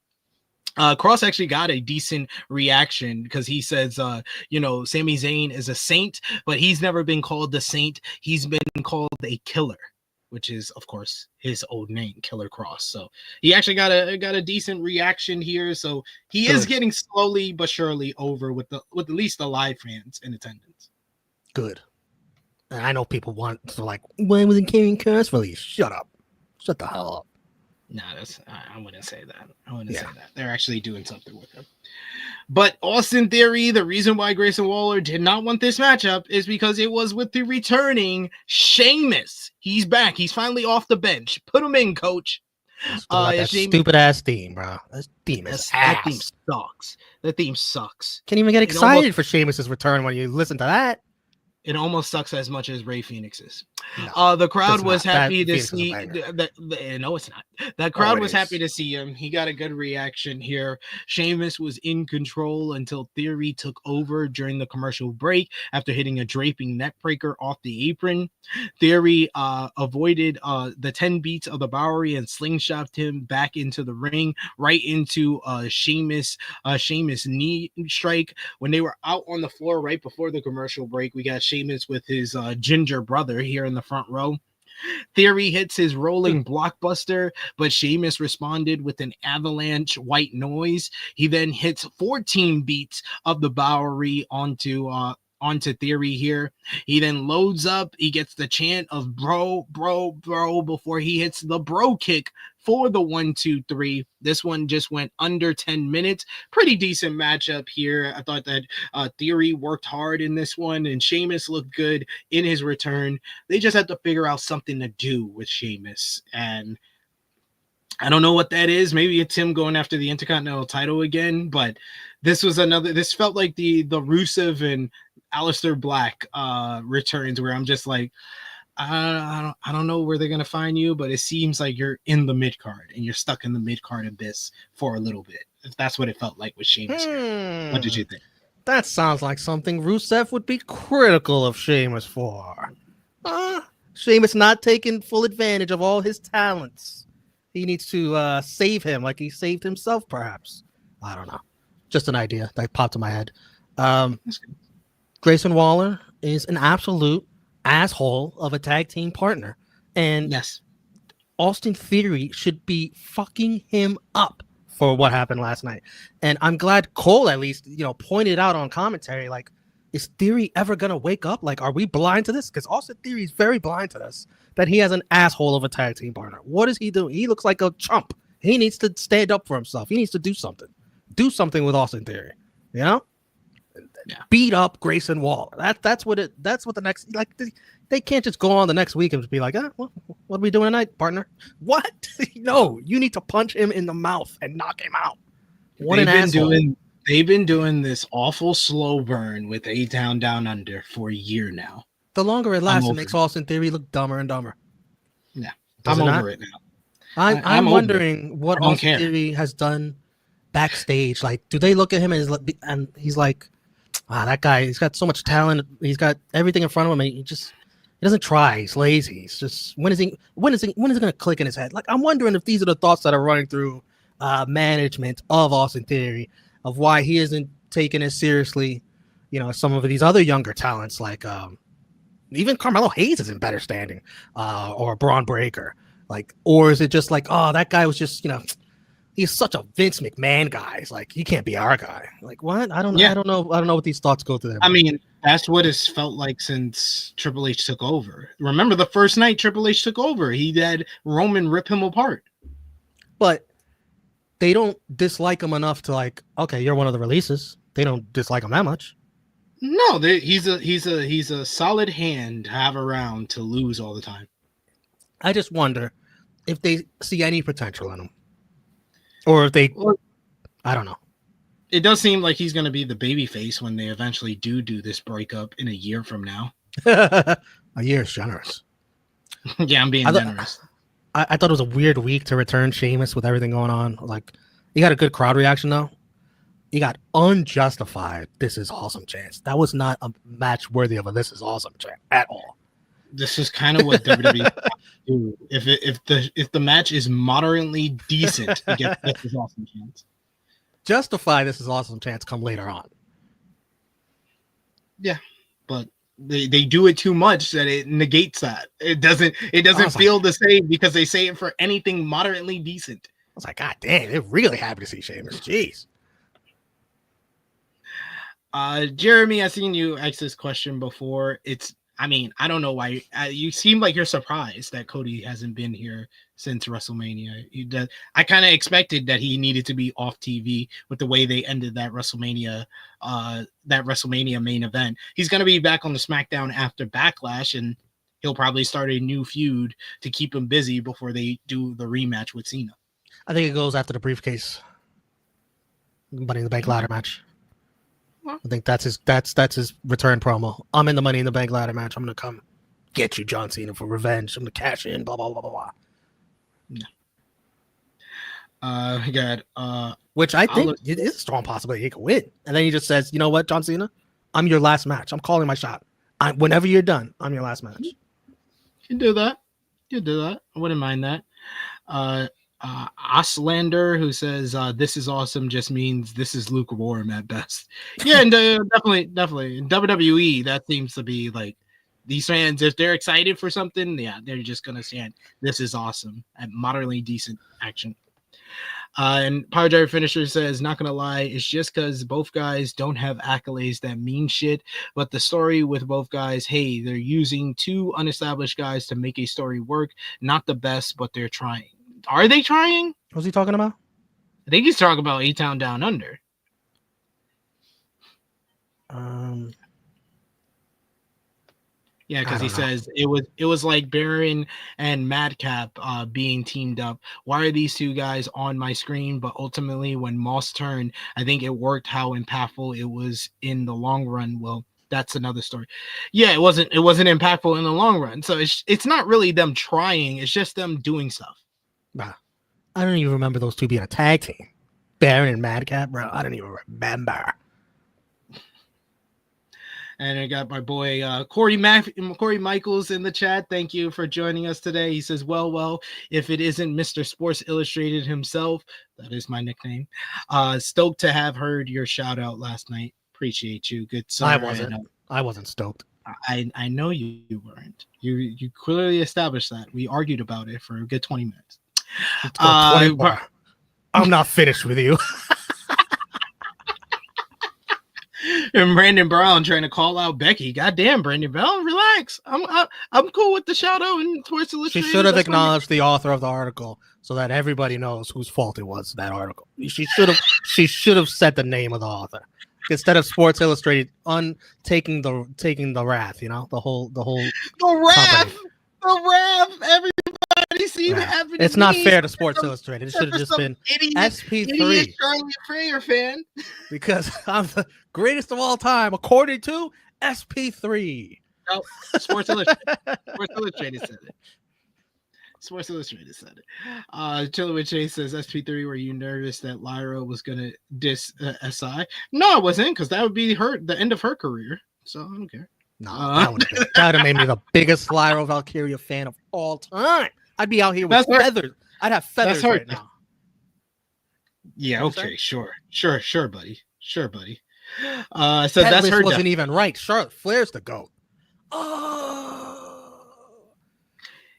Cross actually got a decent reaction because he says, Sami Zayn is a saint, but he's never been called the saint. He's been called a killer, which is, of course, his old name, Killer Cross. So he actually got a decent reaction here. So he is getting slowly but surely over with at least the live fans in attendance. Good. And I know people want to like, why wasn't Karrion Kross released? Shut up. Shut the hell up. No, I wouldn't say that. I wouldn't say that. They're actually doing something with him. But Austin Theory, the reason why Grayson Waller did not want this matchup is because it was with the returning Sheamus. He's back. He's finally off the bench. Put him in, coach. That stupid ass theme, bro. That theme is ass. That theme sucks. That theme sucks. Can't even get excited for Sheamus's return when you listen to that. It almost sucks as much as Rey Phoenix's. No, the crowd was happy to see that. No, it's not. The crowd was happy to see him. He got a good reaction here. Sheamus was in control until Theory took over during the commercial break after hitting a draping neckbreaker off the apron. Theory avoided the 10 beats of the Bowery and slingshot him back into the ring, right into Sheamus knee strike. When they were out on the floor right before the commercial break, we got Sheamus with his ginger brother here in the front row. Theory hits his rolling blockbuster, but Sheamus responded with an avalanche white noise. He then hits 14 beats of the Bowery onto Theory here. He then loads up. He gets the chant of bro, bro, bro before he hits the bro kick for the 1, 2, 3. This one just went under 10 minutes. Pretty decent matchup here. I thought that Theory worked hard in this one, and Sheamus looked good in his return. They just had to figure out something to do with Sheamus, and I don't know what that is. Maybe it's him going after the Intercontinental title again, but this felt like the Rusev and Aleister Black returns, where I'm just like, I don't know where they're gonna find you, but it seems like you're in the mid card and you're stuck in the mid card abyss for a little bit. If that's what it felt like with Sheamus. What did you think? That sounds like something Rusev would be critical of Sheamus for. Sheamus not taking full advantage of all his talents. He needs to save him like he saved himself, perhaps. I don't know. Just an idea that popped in my head. Grayson Waller is an absolute asshole of a tag team partner. And yes, Austin Theory should be fucking him up for what happened last night. And I'm glad Cole at least, pointed out on commentary, like, is Theory ever going to wake up? Like, are we blind to this? Because Austin Theory is very blind to this, that he has an asshole of a tag team partner. What is he doing? He looks like a chump. He needs to stand up for himself. He needs to do something. Do something with Austin Theory, Yeah. Beat up Grayson Waller. That's what the next, like, they can't just go on the next week and just be like, what are we doing tonight, partner? What? No, you need to punch him in the mouth and knock him out. They've been doing this awful slow burn with A Town Down Under for a year now. The longer it lasts, it makes Austin Theory look dumber and dumber. Yeah, I'm over it now. I'm wondering what Austin Theory has done backstage. Like, do they look at him and he's like, that guy, he's got so much talent. He's got everything in front of him. And he doesn't try. He's lazy. He's just, when is it going to click in his head? Like, I'm wondering if these are the thoughts that are running through management of Austin Theory, of why he isn't taken as seriously, some of these other younger talents, like even Carmelo Hayes is in better standing, or Braun Breaker. Like, or is it just like, that guy was just, he's such a Vince McMahon guy. It's like, he can't be our guy. Like, what? I don't know. I don't know what these thoughts go through there. I mean, that's what it's felt like since Triple H took over. Remember the first night Triple H took over, he had Roman rip him apart. But they don't dislike him enough to, like, okay, you're one of the releases. They don't dislike him that much. No, he's a solid hand to have around to lose all the time. I just wonder if they see any potential in him. Or if they, I don't know. It does seem like he's going to be the baby face when they eventually do this breakup in a year from now. A year is generous. Yeah, I'm being generous. I thought it was a weird week to return Sheamus with everything going on. Like, he got a good crowd reaction though. He got unjustified. This is awesome chance. That was not a match worthy of a this is awesome chance at all. This is kind of what WWE do. If the match is moderately decent, it gets this is awesome chance. Justify this is awesome chance come later on. Yeah, but they do it too much that it negates that. It doesn't feel the same because they say it for anything moderately decent. I was like, God damn, they're really happy to see Sheamus. Jeez. Jeremy, I've seen you ask this question before. I don't know why you seem like you're surprised that Cody hasn't been here since WrestleMania. I kind of expected that he needed to be off TV with the way they ended that WrestleMania main event. He's going to be back on the SmackDown after Backlash, and he'll probably start a new feud to keep him busy before they do the rematch with Cena. I think it goes after the briefcase Money in the Bank ladder match. I think that's his return promo. I'm in the Money in the Bank ladder match. I'm gonna come get you, John Cena, for revenge. I'm gonna cash in. Blah blah blah blah blah. Yeah. Which I think it is a strong possibility he could win. And then he just says, "You know what, John Cena, I'm your last match. I'm calling my shot. Whenever you're done, I'm your last match." You can do that. I wouldn't mind that. Oslander, who says this is awesome, just means this is lukewarm at best. Yeah, and definitely in WWE that seems to be like these fans, if they're excited for something, yeah, they're just gonna stand this is awesome at moderately decent action. And Power Driver Finisher says, not gonna lie, it's just because both guys don't have accolades that mean shit, but the story with both guys, hey, they're using two unestablished guys to make a story work. Not the best, but they're trying. Are they trying? What's he talking about? I think he's talking about A-Town Down Under. Yeah, because he says it was like Baron and Madcap being teamed up. Why are these two guys on my screen? But ultimately, when Moss turned, I think it worked how impactful it was in the long run. Well, that's another story. Yeah, it wasn't impactful in the long run. So it's not really them trying. It's just them doing stuff. Nah, I don't even remember those two being a tag team. Baron and Madcap, bro. I don't even remember. And I got my boy Corey Michaels in the chat. Thank you for joining us today. He says, well, if it isn't Mr. Sports Illustrated himself, that is my nickname. Stoked to have heard your shout out last night. Appreciate you. Good sir. I wasn't stoked. I know you weren't. You clearly established that. We argued about it for a good 20 minutes. I'm not finished with you. And Brandon Brown trying to call out Becky. Goddamn, Brandon Brown, relax. I'm cool with the shout out and Sports Illustrated. She should have acknowledged the author of the article so that everybody knows whose fault it was. That article. She should have said the name of the author instead of Sports Illustrated taking the wrath. You know, the whole wrath. The wrath. Everybody seen it happen. It's not fair to Sports Illustrated. It should have just been SP3. Charlie Freyer fan. Because I'm the greatest of all time, according to SP3. No, Sports Illustrated. Sports Illustrated said it. Sports Illustrated said it. Chiller with Chase says, SP3, were you nervous that Lyra was going to diss SI? No, I wasn't, because that would be the end of her career. So I don't care. No, that would have made me the biggest Lyra Valkyria fan of all time. I'd be out here with feathers. I'd have feathers right now. Yeah, okay, sure, buddy. So that's her. Wasn't even right. Charlotte Flair's the GOAT.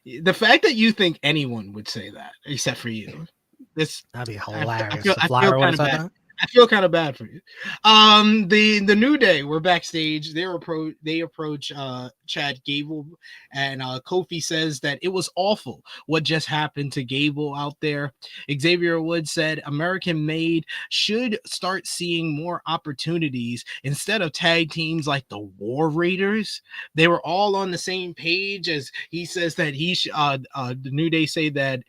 The fact that you think anyone would say that, except for you, that'd be hilarious. I feel kind of bad for you. The New Day were backstage. They approach Chad Gable, and Kofi says that it was awful what just happened to Gable out there. Xavier Woods said American Made should start seeing more opportunities instead of tag teams like the War Raiders. They were all on the same page as he says that the New Day say that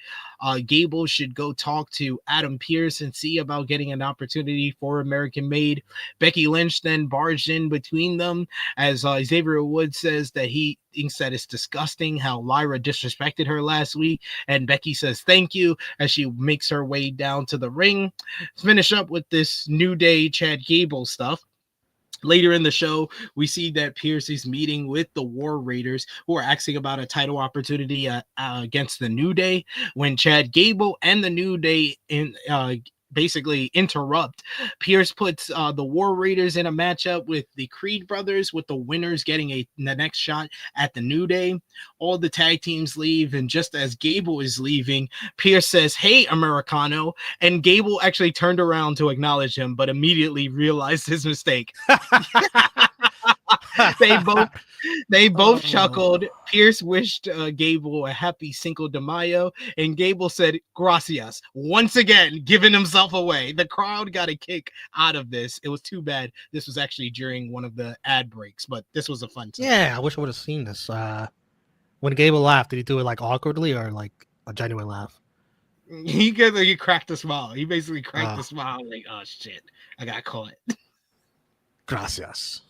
Gable should go talk to Adam Pearce and see about getting an opportunity for American Made. Becky Lynch then barged in between them as Xavier Woods says that he thinks that it's disgusting how Lyra disrespected her last week, and Becky says thank you as she makes her way down to the ring. Let's finish up with this New Day Chad Gable stuff. Later in the show, we see that Pierce is meeting with the War Raiders, who are asking about a title opportunity against the New Day. When Chad Gable and the New Day basically interrupt, Pierce puts the War Raiders in a matchup with the Creed brothers, with the winners getting the next shot at the New Day. All the tag teams leave, and just as Gable is leaving, Pierce says, "Hey, Americano," and Gable actually turned around to acknowledge him, but immediately realized his mistake. They both chuckled. Pierce wished Gable a happy Cinco de Mayo, and Gable said gracias, once again giving himself away. The crowd got a kick out of this. It was too bad this was actually during one of the ad breaks, but this was a fun time. Yeah, I wish I would have seen this. When Gable laughed, did he do it like awkwardly or like a genuine laugh? He cracked a smile. He basically cracked a smile like, oh shit, I got caught. Gracias.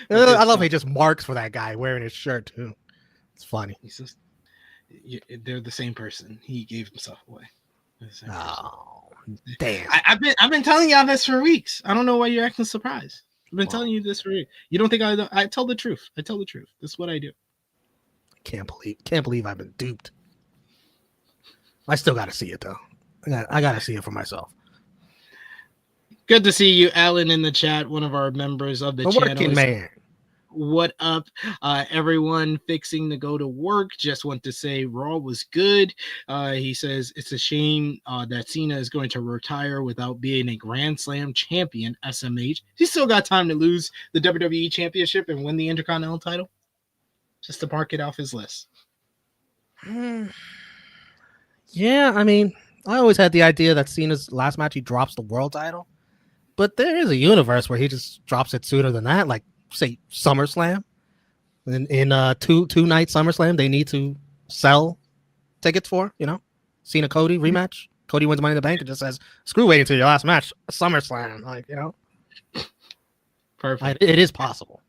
I love he just marks for that guy wearing his shirt too. It's funny. He's just, they're the same person. He gave himself away. Oh, damn! I've been telling y'all this for weeks. I don't know why you're acting surprised. I've been telling you this for weeks. You don't think I tell the truth? I tell the truth. This is what I do. Can't believe I've been duped. I still got to see it though. I got to see it for myself. Good to see you, Alan, in the chat, one of our members of the channel. Working man. What up, everyone fixing to go to work? Just want to say Raw was good. He says it's a shame that Cena is going to retire without being a Grand Slam champion, SMH. He's still got time to lose the WWE Championship and win the Intercontinental title. Just to mark it off his list. Yeah, I mean, I always had the idea that Cena's last match, he drops the world title. But there is a universe where he just drops it sooner than that, like say SummerSlam. In two night SummerSlam, they need to sell tickets for, Cena Cody rematch. Cody wins Money in the Bank and just says, "Screw waiting until your last match, SummerSlam." Perfect. It is possible.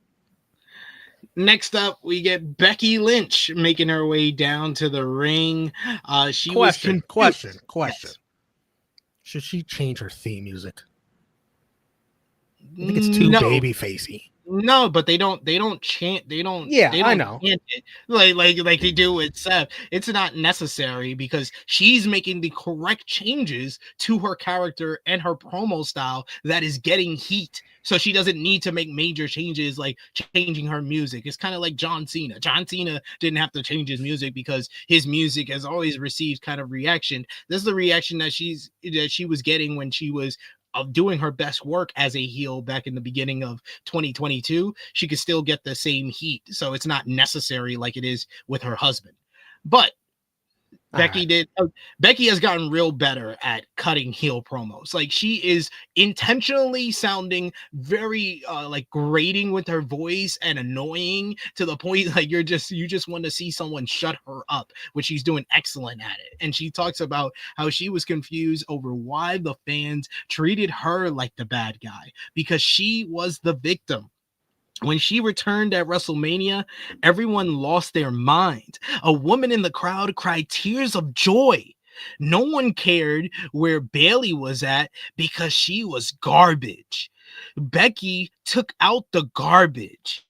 Next up, we get Becky Lynch making her way down to the ring. Question. Yes. Should she change her theme music? I think it's too baby facey. No, but they don't chant. They don't. Yeah, they don't I know. Chant it like they do with Seth. It's not necessary because she's making the correct changes to her character and her promo style that is getting heat. So she doesn't need to make major changes like changing her music. It's kind of like John Cena. John Cena didn't have to change his music because his music has always received kind of reaction. This is the reaction that she was getting when she was of doing her best work as a heel back in the beginning of 2022. She could still get the same heat, so it's not necessary like it is with her husband. But Becky has gotten real better at cutting heel promos. Like she is intentionally sounding very like grating with her voice and annoying to the point like you just want to see someone shut her up, which she's doing excellent at it. And she talks about how she was confused over why the fans treated her like the bad guy because she was the victim. When she returned at WrestleMania, everyone lost their mind. A woman in the crowd cried tears of joy. No one cared where Bayley was at because she was garbage. Becky took out the garbage.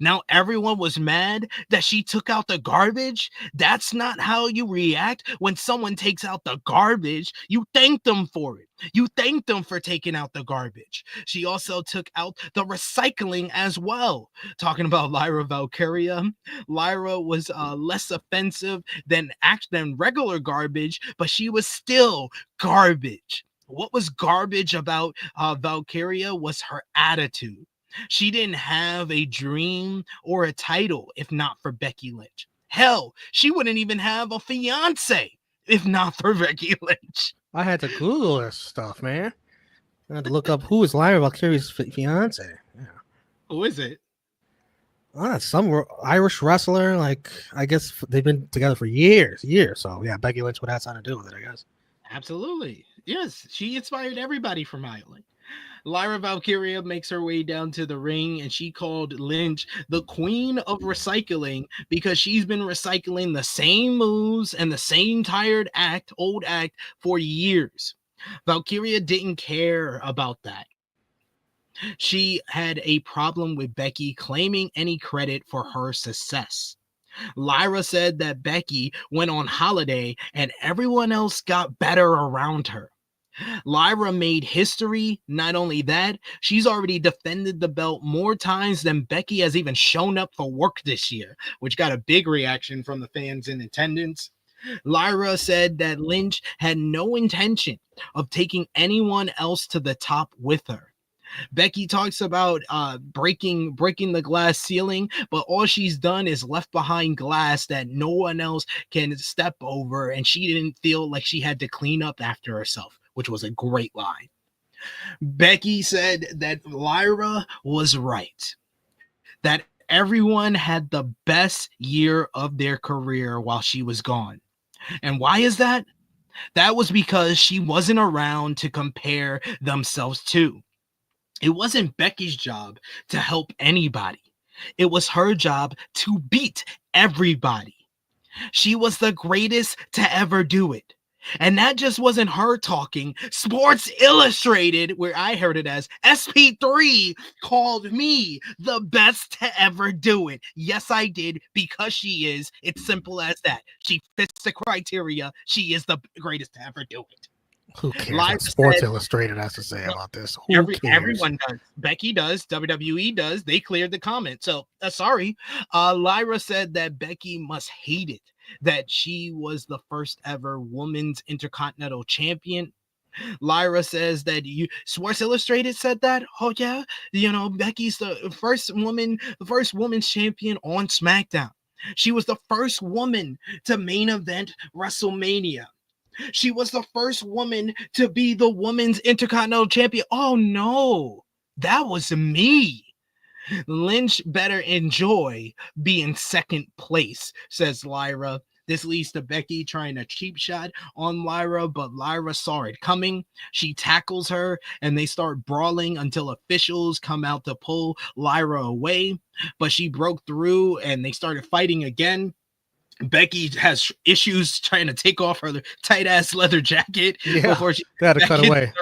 Now everyone was mad that she took out the garbage. That's not how you react when someone takes out the garbage. You thank them for it. You thank them for taking out the garbage. She also took out the recycling as well. Talking about Lyra Valkyria, Lyra was less offensive than regular garbage, but she was still garbage. What was garbage about Valkyria was her attitude. She didn't have a dream or a title if not for Becky Lynch. Hell, she wouldn't even have a fiance if not for Becky Lynch. I had to Google this stuff, man. I had to look up who is Lyra Valkyria's fiance. Yeah. Who is it? Some Irish wrestler. Like, I guess they've been together for years. So yeah, Becky Lynch would have something to do with it, I guess. Absolutely. Yes, she inspired everybody from Ireland. Lyra Valkyria makes her way down to the ring, and she called Lynch the queen of recycling because she's been recycling the same moves and the same old act for years. Valkyria didn't care about that. She had a problem with Becky claiming any credit for her success. Lyra said that Becky went on holiday and everyone else got better around her. Lyra made history. Not only that, she's already defended the belt more times than Becky has even shown up for work this year, which got a big reaction from the fans in attendance. Lyra said that Lynch had no intention of taking anyone else to the top with her. Becky talks about breaking the glass ceiling, but all she's done is left behind glass that no one else can step over, and she didn't feel like she had to clean up after herself, which was a great line. Becky said that Lyra was right, that everyone had the best year of their career while she was gone. And why is that? That was because she wasn't around to compare themselves to. It wasn't Becky's job to help anybody. It was her job to beat everybody. She was the greatest to ever do it. And that just wasn't her talking. Sports Illustrated, where I heard it as, SP3 called me the best to ever do it. Yes, I did, because she is. It's simple as that. She fits the criteria. She is the greatest to ever do it. Who cares what Sports Illustrated has to say about this? Everyone does. Becky does. WWE does. They cleared the comment. So, sorry. Lyra said that Becky must hate it that she was the first ever women's Intercontinental Champion. Lyra says that Sports Illustrated said that. Oh yeah, Becky's the first women's champion on SmackDown. She was the first woman to main event WrestleMania. She was the first woman to be the women's Intercontinental Champion. Oh no, that was me. Lynch better enjoy being second place, says Lyra. This leads to Becky trying a cheap shot on Lyra, but Lyra saw it coming. She tackles her, and they start brawling until officials come out to pull Lyra away. But she broke through, and they started fighting again. Becky has issues trying to take off her tight-ass leather jacket before she had to cut away.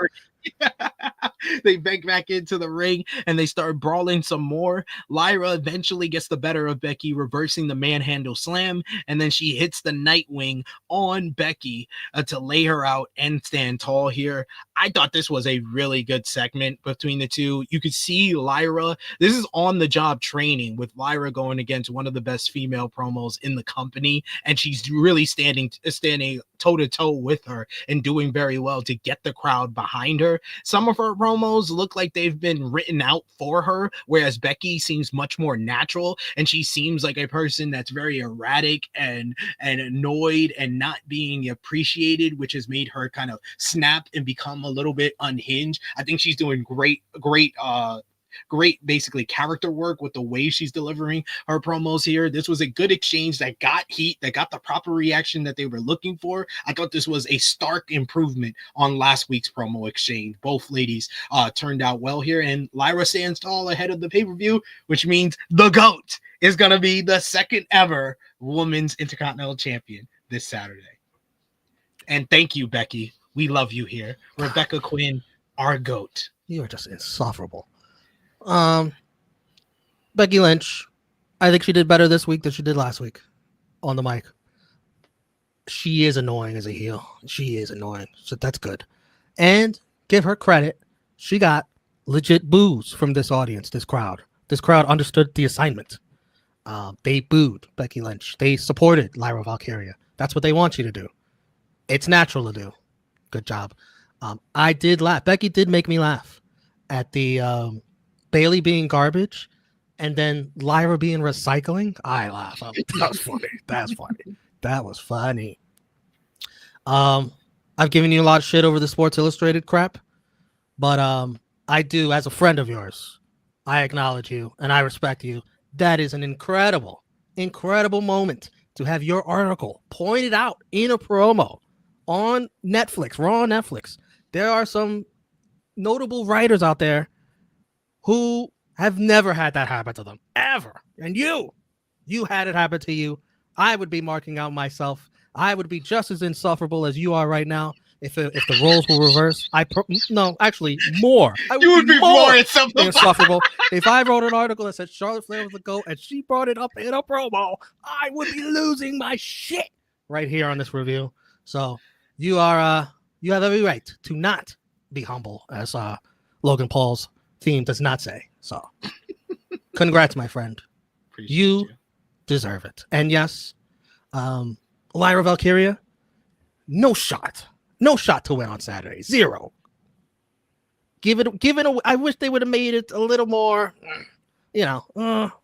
They back into the ring and they start brawling some more. Lyra eventually gets the better of Becky, reversing the manhandle slam, and then she hits the Nightwing on Becky to lay her out and stand tall here. I thought this was a really good segment between the two. You could see Lyra. This is on the job training with Lyra going against one of the best female promos in the company, and she's really standing toe to toe with her and doing very well to get the crowd behind her. Some of her promos look like they've been written out for her, whereas Becky seems much more natural, and she seems like a person that's very erratic and annoyed and not being appreciated, which has made her kind of snap and become a little bit unhinged. I think she's doing great basically character work with the way she's delivering her promos here. This was a good exchange that got heat, that got the proper reaction that they were looking for. I thought this was a stark improvement on last week's promo exchange. Both ladies turned out well here, and Lyra stands tall ahead of the pay-per-view, which means the GOAT is going to be the second ever women's Intercontinental Champion this Saturday. And thank you, Becky. We love you here. Rebecca Quinn, our GOAT. You are just insufferable. Becky Lynch, I think she did better this week than she did last week on the mic. She is annoying as a heel. She is annoying. So that's good. And give her credit. She got legit boos from this audience, this crowd. This crowd understood the assignment. They booed Becky Lynch. They supported Lyra Valkyria. That's what they want you to do. It's natural to do. Good job. I did laugh. Becky did make me laugh at the Bailey being garbage and then Lyra being recycling. I laugh. That was funny. That's funny. That was funny. I've given you a lot of shit over the Sports Illustrated crap, but I do, as a friend of yours, I acknowledge you and I respect you. That is an incredible moment to have your article pointed out in a promo on Netflix, Raw on Netflix. There are some notable writers out there who have never had that happen to them, ever. And you had it happen to you. I would be marking out myself. I would be just as insufferable as you are right now if the roles were reversed. No, actually, more. You would be more insufferable. If I wrote an article that said Charlotte Flair was the GOAT and she brought it up in a promo, I would be losing my shit right here on this review. So you have every right to not be humble, as Logan Paul's theme does not say. So congrats, my friend. Appreciate you deserve it. And yes, Lyra Valkyria, no shot to win on Saturday. 0. Give it I wish they would have made it a little more,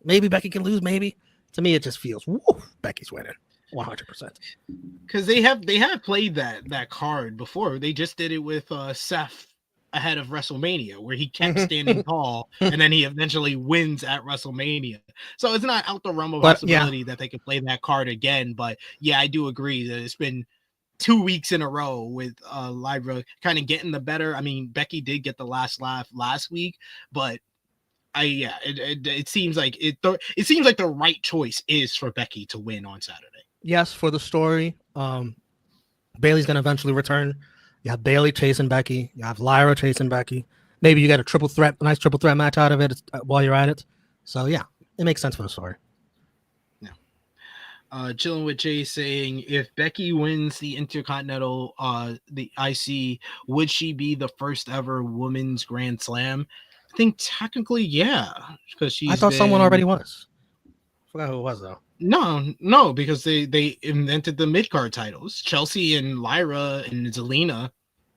maybe Becky can lose, maybe. To me, it just feels, Becky's winning 100%. Because they have played that card before. They just did it with Seth ahead of WrestleMania, where he kept standing tall, and then he eventually wins at WrestleMania. So it's not out the realm of possibility that they could play that card again. But yeah, I do agree that it's been 2 weeks in a row with Lyra kind of getting the better. I mean, Becky did get the last laugh last week, but it seems like it seems like the right choice is for Becky to win on Saturday. Yes, for the story. Bayley's gonna eventually return. You have Bayley chasing Becky. You have Lyra chasing Becky. Maybe you get a nice triple threat match out of it while you're at it. So yeah, it makes sense for the story. Chilling with Jay saying, if Becky wins the Intercontinental, the IC, would she be the first ever women's Grand Slam? I think technically, yeah, because I thought someone already was. I forgot who it was though. No, because they invented the mid-card titles. Chelsea and Lyra and Zelina,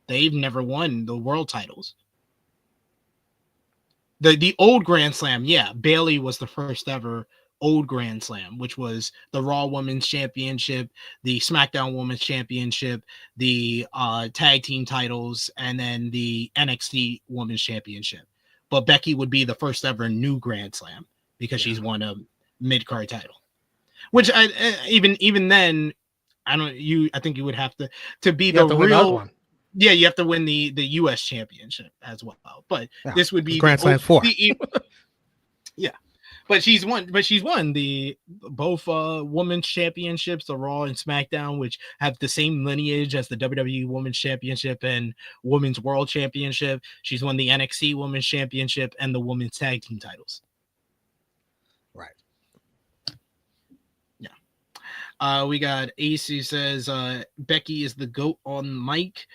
they've never won the world titles. The old Grand Slam, yeah, Bayley was the first ever old Grand Slam, which was the Raw Women's Championship, the SmackDown Women's Championship, the tag team titles, and then the NXT Women's Championship. But Becky would be the first ever new Grand Slam because she's won a mid-card title. Which even then, I think you would have to be the real one. Yeah, you have to win the US championship as well. But this would be Grand Slam 4. Yeah. But she's won the both women's championships, the Raw and SmackDown, which have the same lineage as the WWE Women's Championship and Women's World Championship. She's won the NXT Women's Championship and the Women's Tag Team titles. Right. Yeah. We got Ace who says Becky is the GOAT on mic.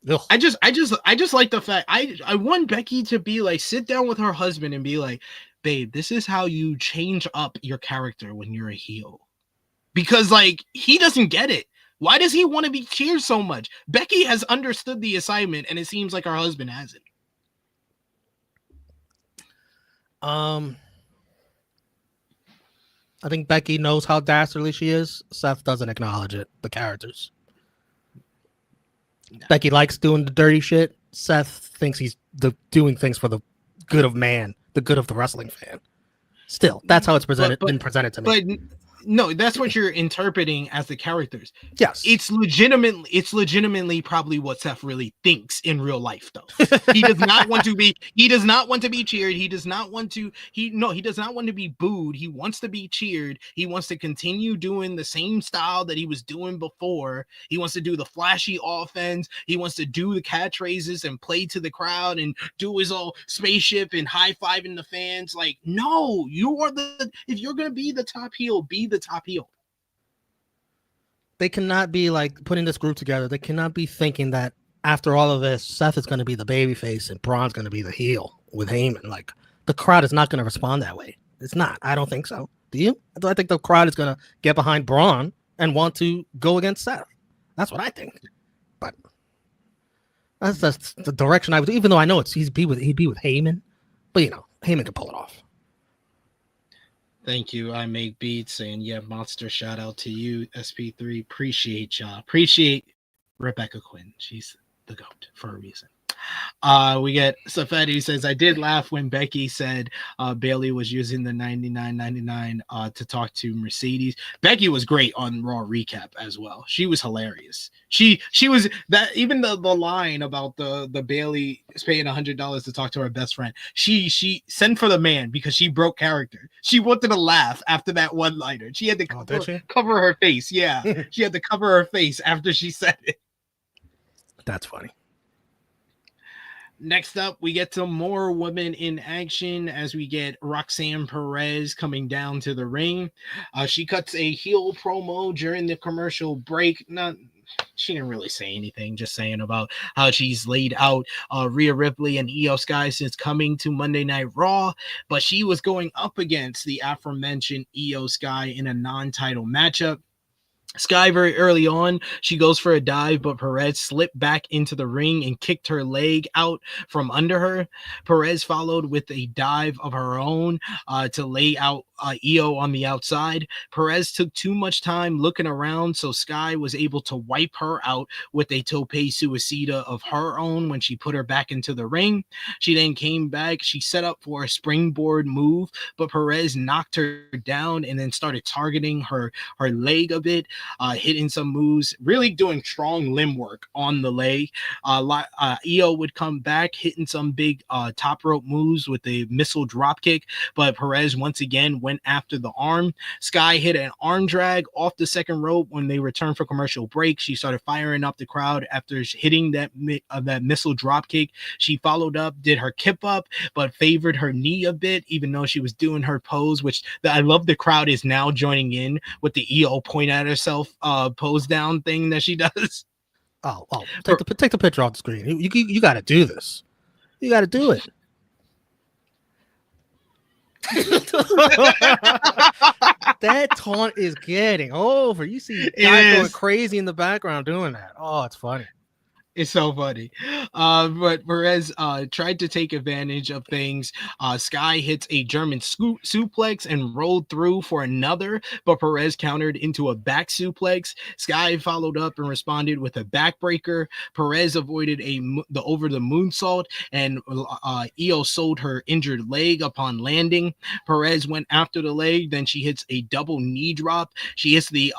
Ugh. I just like the fact I want Becky to be like, sit down with her husband and be like, babe, this is how you change up your character when you're a heel. Because like he doesn't get it. Why does he want to be cheered so much? Becky has understood the assignment, and it seems like her husband hasn't. I think Becky knows how dastardly she is. Seth doesn't acknowledge it. The characters. No. Becky likes doing the dirty shit. Seth thinks he's doing things for the good of man, the good of the wrestling fan. Still, that's how it's been presented to me. But no, that's what you're interpreting as the characters. Yes, it's legitimately probably what Seth really thinks in real life, though. He does not want to be. He does not want to be cheered. He does not want to. He does not want to be booed. He wants to be cheered. He wants to continue doing the same style that he was doing before. He wants to do the flashy offense. He wants to do the catchphrases and play to the crowd and do his old spaceship and high fiving the fans. Like, no, you are if you're gonna be the top heel, be the top heel. They cannot be like putting this group together. They cannot be thinking that after all of this, Seth is going to be the babyface and Bron's going to be the heel with Heyman. Like, the crowd is not going to respond that way. It's not. I don't think so. Do you? I think the crowd is going to get behind Bron and want to go against Seth. That's what I think. But that's the direction I would. Even though I know he'd be with Heyman, but Heyman can pull it off. Thank you. I make beats saying, yeah, monster shout out to you, SP3. Appreciate y'all. Appreciate Rebecca Quinn. She's the GOAT for a reason. We get Safety says, I did laugh when Becky said Bailey was using the 99.99 to talk to Mercedes. Becky was great on Raw recap as well. She was hilarious. She was that, even the line about the Bailey is paying $100 to talk to her best friend. She sent for the man because she broke character. She wanted to laugh after that one liner. She had to cover her face. Yeah, she had to cover her face after she said it. That's funny. Next up, we get some more women in action as we get Roxanne Perez coming down to the ring. She cuts a heel promo during the commercial break. She didn't really say anything, just saying about how she's laid out Rhea Ripley and Iyo Sky since coming to Monday Night Raw, but she was going up against the aforementioned Iyo Sky in a non-title matchup. Sky, very early on, she goes for a dive, but Perez slipped back into the ring and kicked her leg out from under her. Perez followed with a dive of her own to lay out Iyo on the outside. Perez took too much time looking around, so Sky was able to wipe her out with a tope suicida of her own when she put her back into the ring. She then came back. She set up for a springboard move, but Perez knocked her down and then started targeting her leg a bit. Hitting some moves, really doing strong limb work on the leg. Iyo would come back, hitting some big top rope moves with a missile drop kick, but Perez once again went after the arm. Sky hit an arm drag off the second rope when they returned for commercial break. She started firing up the crowd after hitting that missile drop kick. She followed up, did her kip up, but favored her knee a bit, even though she was doing her pose, which I love the crowd is now joining in with the Iyo point at herself pose down thing that she does. Oh, take the picture off the screen. You got to do this. You got to do it. That taunt is getting over. You see guys going crazy in the background doing that. Oh, it's funny. It's so funny. But Perez tried to take advantage of things. Sky hits a German suplex and rolled through for another, but Perez countered into a back suplex. Sky followed up and responded with a backbreaker. Perez avoided the over the moonsault, and Iyo sold her injured leg upon landing. Perez went after the leg, then she hits a double knee drop. She hits the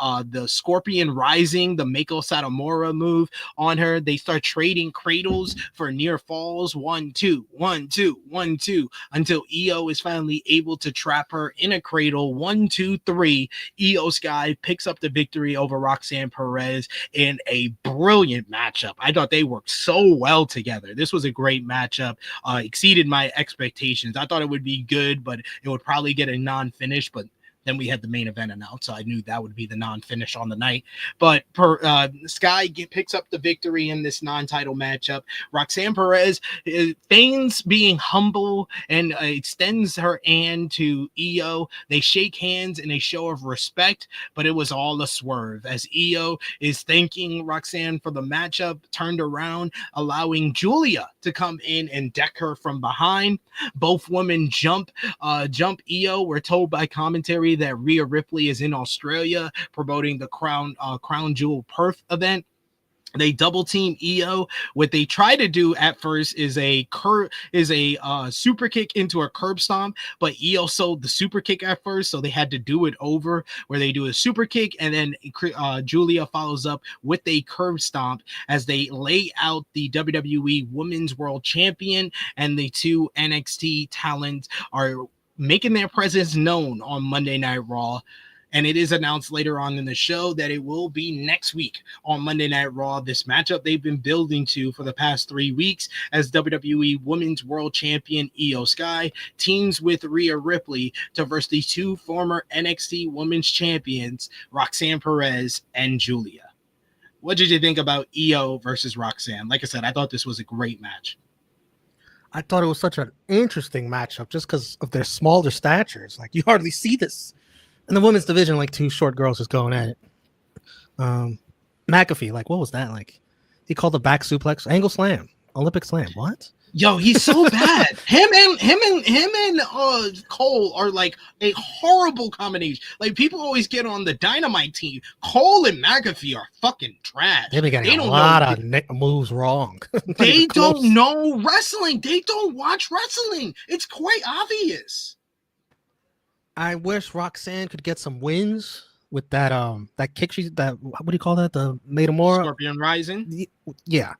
Scorpion Rising, the Mako Satomura move on her. They start trading cradles for near falls. 1, 2, 1, 2, 1, 2, until Iyo is finally able to trap her in a cradle. 1, 2, 3. Iyo Sky picks up the victory over Roxanne Perez in a brilliant matchup. I thought they worked so well together. This was a great matchup. Exceeded my expectations. I thought it would be good, but it would probably get a non-finish, but then we had the main event announced, so I knew that would be the non-finish on the night. But Sky picks up the victory in this non-title matchup. Roxanne Perez feigns being humble and extends her hand to Iyo. They shake hands in a show of respect, but it was all a swerve as Iyo is thanking Roxanne for the matchup, turned around, allowing Julia to come in and deck her from behind. Both women jump Iyo. We're told by commentary that Rhea Ripley is in Australia promoting the Crown Jewel Perth event. They double team Iyo. What they try to do at first is a super kick into a curb stomp, but Iyo sold the super kick at first, so they had to do it over where they do a super kick and then Julia follows up with a curb stomp as they lay out the WWE Women's World Champion, and the two NXT talents are making their presence known on Monday Night Raw. And it is announced later on in the show that it will be next week on Monday Night Raw. This matchup they've been building to for the past 3 weeks as WWE Women's World Champion Iyo Sky teams with Rhea Ripley to verse the two former NXT Women's Champions, Roxanne Perez and Julia. What did you think about Iyo versus Roxanne? Like I said, I thought this was a great match. I thought it was such an interesting matchup just because of their smaller statures. Like, you hardly see this in the women's division, like two short girls just going at it. McAfee, like, what was that? Like, he called the back suplex angle slam, Olympic slam. What? Yo, he's so bad. Him and Cole are like a horrible combination. Like people always get on the Dynamite team. Cole and McAfee are fucking trash. They've been getting a lot of moves wrong. They don't know wrestling. They don't watch wrestling. It's quite obvious. I wish Roxanne could get some wins with that that kick what do you call that? The Matamora Scorpion Rising. Yeah.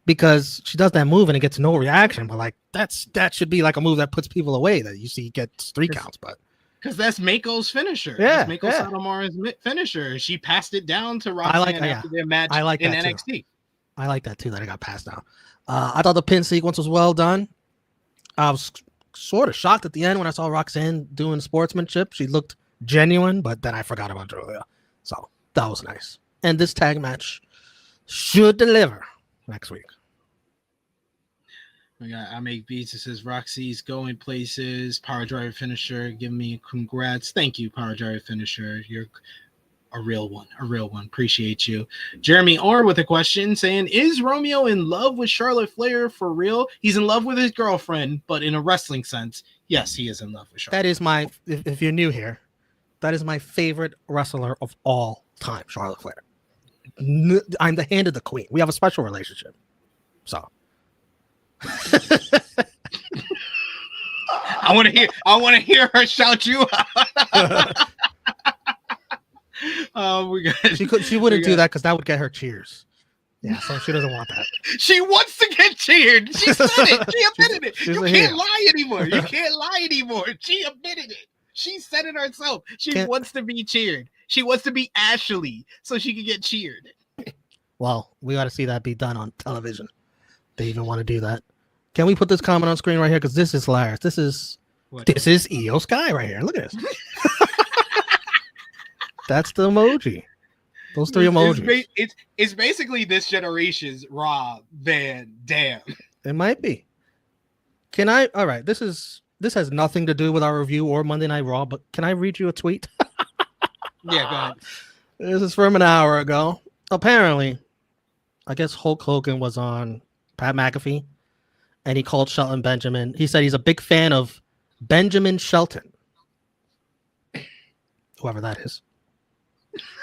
Because she does that move and it gets no reaction, but like that should be like a move that puts people away that you see gets 3 counts, but because that's Mako's finisher. Yeah, that's Mako Satomura's finisher. She passed it down to Roxanne after their match in NXT. Too. I like that too, that it got passed down. I thought the pin sequence was well done. I was sort of shocked at the end when I saw Roxanne doing sportsmanship. She looked genuine, but then I forgot about Julia. So that was nice. And this tag match should deliver next week. I make beats. It says Roxy's going places. Power Driver finisher. Give me congrats. Thank you, Power Driver finisher. You're a real one. Appreciate you. Jeremy Orr with a question saying, is Romeo in love with Charlotte Flair for real? He's in love with his girlfriend, but in a wrestling sense, yes, he is in love with Charlotte. That is if you're new here, that is my favorite wrestler of all time, Charlotte Flair. I'm the hand of the queen. We have a special relationship. So I want to hear her shout you out. She wouldn't do that because that would get her cheers. Yeah, so she doesn't want that. She wants to get cheered. She said it. She admitted it. You can't lie anymore. She admitted it. She said it herself. She wants to be cheered. She wants to be Ashley so she can get cheered. Well, we got to see that be done on television. They even want to do that. Can we put this comment on screen right here? Because this is hilarious. This is Iyo Sky right here. Look at this. That's the emoji. Those 3 emojis. It's basically this generation's Raw Van Dam. It might be. All right. This has nothing to do with our review or Monday Night Raw, but can I read you a tweet? Yeah, go ahead. This is from an hour ago. Apparently, I guess Hulk Hogan was on Pat McAfee, and he called Shelton Benjamin. He said he's a big fan of Benjamin Shelton, whoever that is.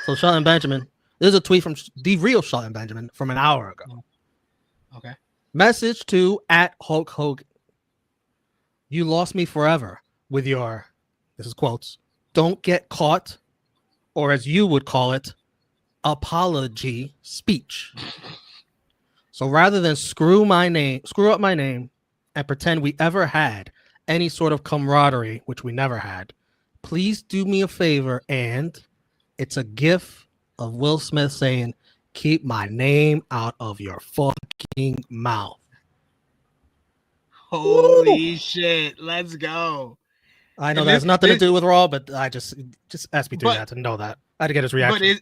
So Shelton Benjamin, there's a tweet from the real Shelton Benjamin from an hour ago. Okay. Message to @Hulk Hogan. You lost me forever with your, this is quotes, don't get caught, or as you would call it, apology speech. So rather than screw up my name and pretend we ever had any sort of camaraderie, which we never had, please do me a favor, and it's a gif of Will Smith saying, keep my name out of your fucking mouth. Holy shit. Let's go. I know that has nothing to do with Raw, but I just SP3 had to know that. I had to get his reaction.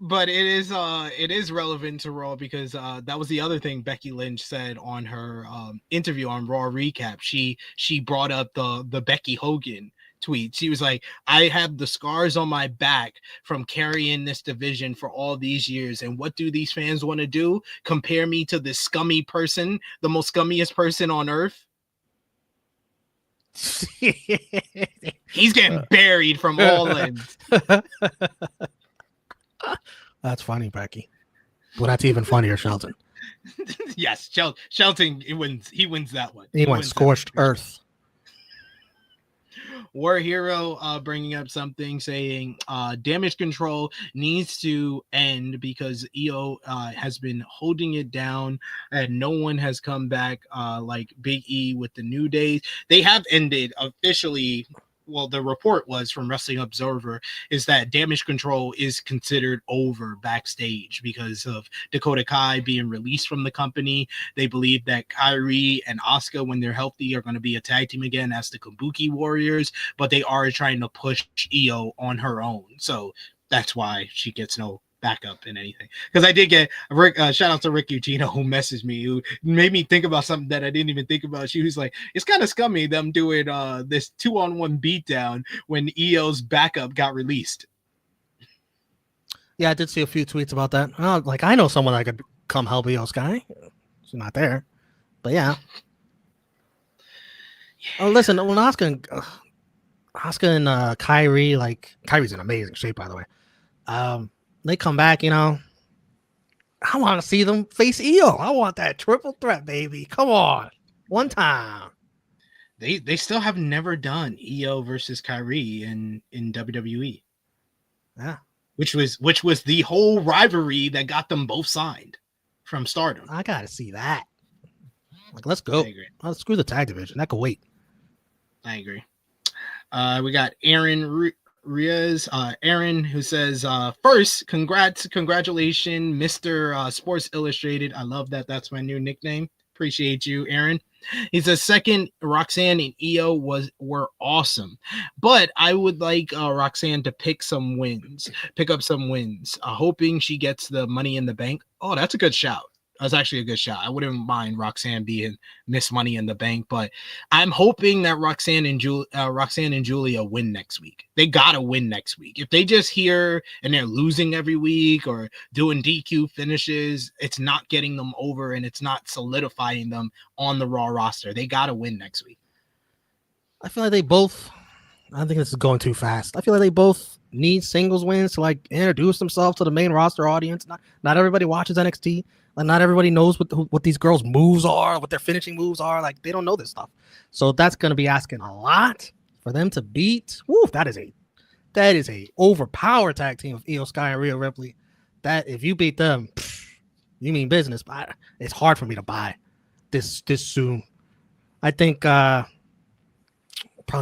But it is relevant to Raw because that was the other thing Becky Lynch said on her interview on Raw Recap. She brought up the Becky Hogan tweet. She was like, I have the scars on my back from carrying this division for all these years, and what do these fans want to do? Compare me to this scummy person, the most scummiest person on earth? He's getting buried from all ends. That's funny, Becky. Well, that's even funnier, Shelton. Yes, Shelton he wins that one. He went scorched earth. War Hero bringing up something saying damage control needs to end because Iyo has been holding it down and no one has come back like Big E with the New Day. They have ended officially. Well, the report was from Wrestling Observer is that damage control is considered over backstage because of Dakota Kai being released from the company. They believe that Kairi and Asuka, when they're healthy, are going to be a tag team again as the Kabuki Warriors, but they are trying to push Iyo on her own. So that's why she gets no backup in anything. Because I did get shout out to Rick Eugino who messaged me, who made me think about something that I didn't even think about. She was like, it's kind of scummy them doing this 2-on-1 beatdown when Iyo's backup got released. Yeah, I did see a few tweets about that. Like, I know someone that could come help Iyo Sky. She's not there. But yeah, Oh, listen, when Asuka and Kyrie, like Kyrie's in amazing shape, by the way. They come back, I want to see them face Iyo. I want that triple threat, baby. Come on, one time. They still have never done Iyo versus Kyrie in WWE. Yeah, which was the whole rivalry that got them both signed from Stardom. I gotta see that. Like, let's go. I agree. Let's screw the tag division. That could wait. I agree. We got Aaron Riaz, Aaron, who says, first, congratulations, Mr. Sports Illustrated. I love that. That's my new nickname. Appreciate you, Aaron. He says, second, Roxanne and Iyo were awesome, but I would like Roxanne to pick up some wins, hoping she gets the Money in the Bank. Oh, that's a good shout. That's actually a good shot. I wouldn't mind Roxanne being Miss Money in the Bank, but I'm hoping that Roxanne and Julia win next week. They gotta win next week. If they just here and they're losing every week or doing DQ finishes, it's not getting them over and it's not solidifying them on the Raw roster. They gotta win next week. I feel like they both. I think this is going too fast. I feel like they both need singles wins to like introduce themselves to the main roster audience. Not everybody watches NXT. Like, not everybody knows what these girls' moves are, what their finishing moves are. Like, they don't know this stuff. So that's going to be asking a lot for them to beat. Woo, that is a overpowered tag team of Iyo Sky and Rhea Ripley. That if you beat them, you mean business. But it's hard for me to buy this soon. I think probably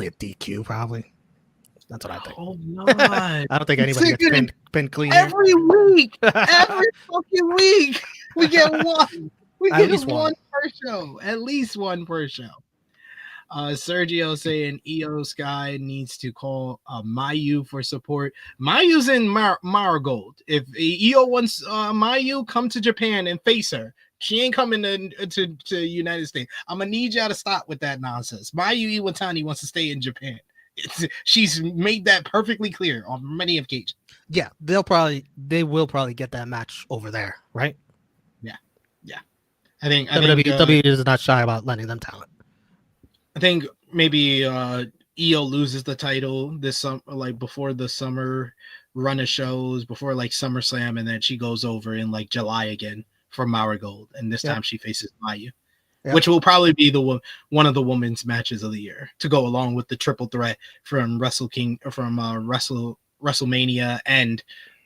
a DQ. Probably. That's what I think. Oh no! I don't think anybody gets pinned clean every week. Every fucking week, we get one. We get one per show. At least one per show. Sergio saying Iyo Sky needs to call Mayu for support. Mayu's in Marigold. If Iyo wants Mayu, come to Japan and face her. She ain't coming to United States. I'm gonna need y'all to stop with that nonsense. Mayu Iwatani wants to stay in Japan. She's made that perfectly clear on many occasions. Yeah, they will probably get that match over there, right? Yeah. I think WWE is not shy about letting them talent. I think maybe Iyo loses the title this summer, like before the summer run of shows, before like SummerSlam, and then she goes over in like July again for Marigold, and this time she faces Mayu. Yep. Which will probably be one of the women's matches of the year to go along with the triple threat from WrestleMania and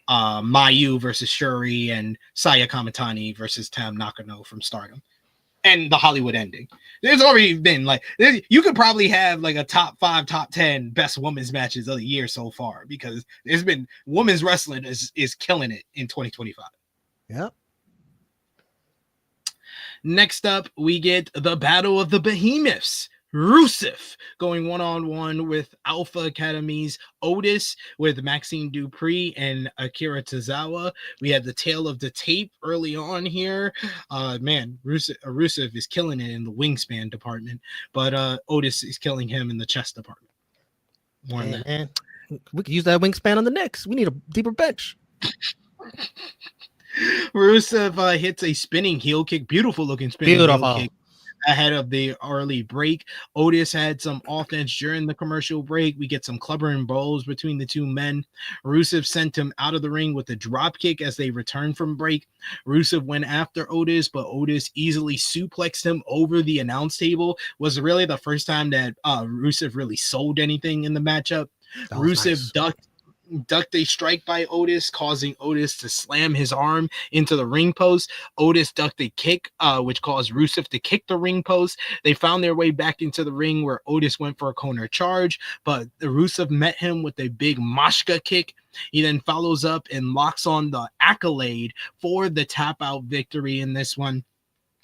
Mayu versus Shuri and Saya Kamitani versus Tam Nakano from Stardom and the Hollywood ending. There's already been like you could probably have like a top 5, top 10 best women's matches of the year so far because there's been women's wrestling is killing it in 2025. Yep. Next up, we get the Battle of the Behemoths. Rusev going one-on-one with Alpha Academy's Otis with Maxine Dupree and Akira Tozawa. We had the tail of the tape early on here. Rusev is killing it in the wingspan department, but Otis is killing him in the chest department. More than that. And we could use that wingspan on the Knicks. We need a deeper bench. Rusev hits a spinning heel kick, beautiful looking spinning heel kick ahead of the early break. Otis had some offense during the commercial break. We get some clubber and bowls between the two men. Rusev sent him out of the ring with a drop kick as they returned from break. Rusev went after Otis, but Otis easily suplexed him over the announce table. Was really the first time that Rusev really sold anything in the matchup. Rusev ducked a strike by Otis, causing Otis to slam his arm into the ring post. Otis ducked a kick, which caused Rusev to kick the ring post. They found their way back into the ring where Otis went for a corner charge, but Rusev met him with a big Mashka kick. He then follows up and locks on the accolade for the tap out victory in this one.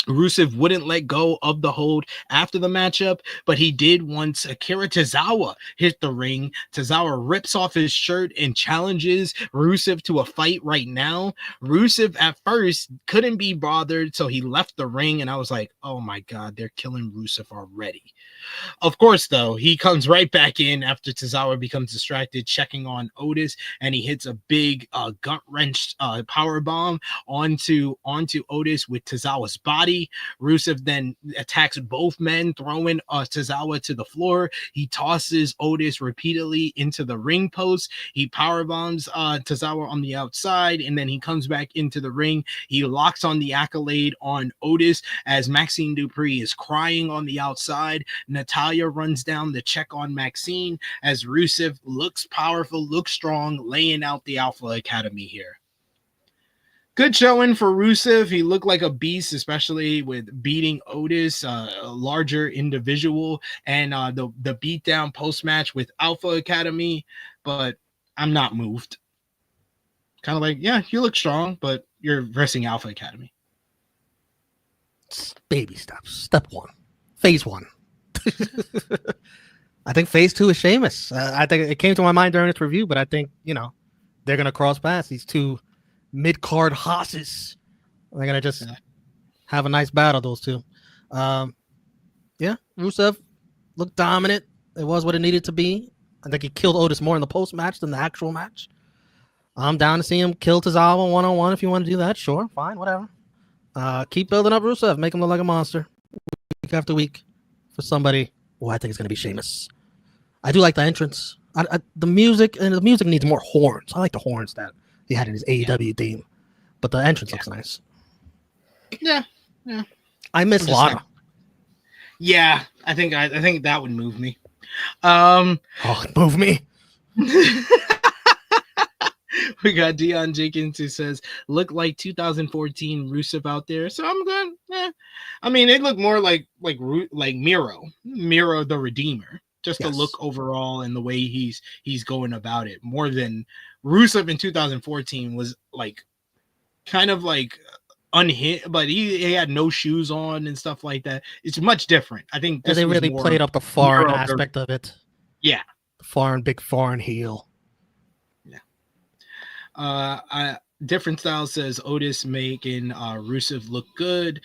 Rusev wouldn't let go of the hold after the matchup, but he did once Akira Tozawa hit the ring. Tozawa rips off his shirt and challenges Rusev to a fight right now. Rusev at first couldn't be bothered, so he left the ring, and I was like, oh my God, they're killing Rusev already. Of course, though, he comes right back in after Tozawa becomes distracted, checking on Otis, and he hits a big gut wrench power bomb onto Otis with Tozawa's body. body. Rusev then attacks both men, throwing Tozawa to the floor. He tosses Otis repeatedly into the ring post. He powerbombs Tozawa on the outside, and then he comes back into the ring. He locks on the accolade on Otis as Maxine Dupree is crying on the outside. Natalya runs down to check on Maxine as Rusev looks powerful, looks strong, laying out the Alpha Academy here. Good showing for Rusev. He looked like a beast, especially with beating Otis, a larger individual, and the beatdown post-match with Alpha Academy, but I'm not moved. Kind of like, yeah, you look strong, but you're versing Alpha Academy. Baby steps. Step 1. Phase 1. I think phase 2 is Sheamus. I think it came to my mind during this review, but I think, they're going to cross paths. These two mid-card hosses. They're going to just have a nice battle, those two. Rusev looked dominant. It was what it needed to be. I think he killed Otis more in the post-match than the actual match. I'm down to see him kill Tozawa one-on-one if you want to do that. Sure, fine, whatever. Keep building up Rusev. Make him look like a monster week after week for somebody who I think is going to be Sheamus. I do like the entrance. The music needs more horns. I like the horns that he had in his AEW theme, but the entrance looks nice. Yeah. I miss Lyra. Yeah, I think that would move me. Move me. We got Dion Jenkins who says, "Look like 2014 Rusev out there." So I'm going. I mean, it looked more like Miro the Redeemer. Just the look overall and the way he's going about it, more than Rusev in 2014 was like kind of like unhinged, but he had no shoes on and stuff like that. It's much different. I think they really played up the foreign aspect of it. Yeah, the big foreign heel. Yeah. Different Style says Otis making Rusev look good.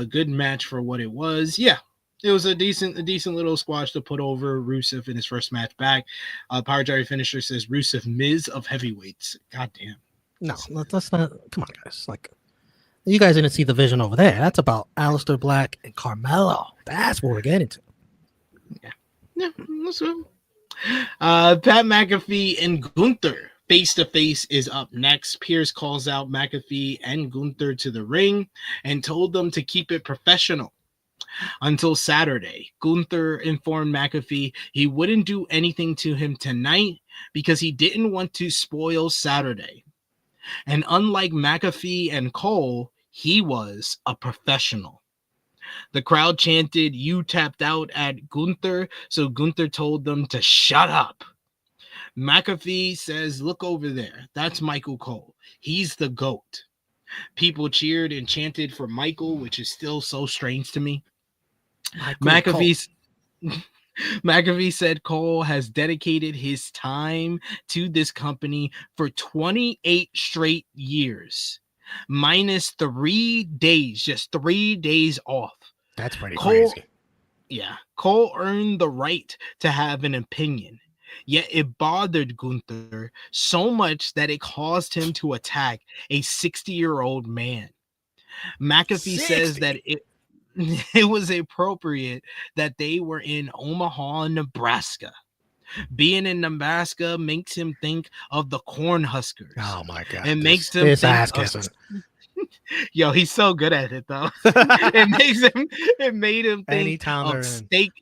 Good match for what it was. Yeah. It was a decent little squash to put over Rusev in his first match back. Power Jerry Finisher says Rusev Miz of heavyweights. God damn. No, that's not. Come on, guys. Like, you guys didn't see the vision over there. That's about Aleister Black and Carmelo. That's what we're getting to. Yeah, that's good. Pat McAfee and Gunther face to face is up next. Pierce calls out McAfee and Gunther to the ring and told them to keep it professional. Until Saturday, Gunther informed McAfee he wouldn't do anything to him tonight because he didn't want to spoil Saturday. And unlike McAfee and Cole, he was a professional. The crowd chanted, "You tapped out" at Gunther, so Gunther told them to shut up. McAfee says, "Look over there. That's Michael Cole. He's the GOAT." People cheered and chanted for Michael, which is still so strange to me. McAfee said Cole has dedicated his time to this company for 28 straight years, minus 3 days, just 3 days off. That's pretty crazy. Yeah, Cole earned the right to have an opinion, yet it bothered Gunther so much that it caused him to attack a 60-year-old man. McAfee says that it was appropriate that they were in Omaha, Nebraska. Being in Nebraska makes him think of the Cornhuskers. Oh my God. It makes him think ass kissing. Yo, he's so good at it though. It made him think of steak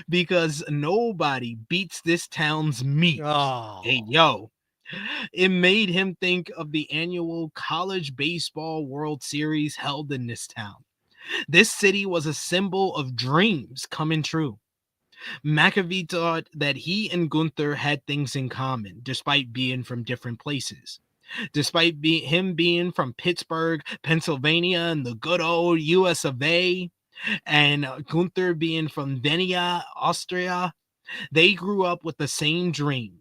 because nobody beats this town's meat. Oh. Hey, yo. It made him think of the annual College Baseball World Series held in this town. This city was a symbol of dreams coming true. McAfee thought that he and Gunther had things in common, despite being from different places. Despite him being from Pittsburgh, Pennsylvania, and the good old US of A, and Gunther being from Vienna, Austria, they grew up with the same dream,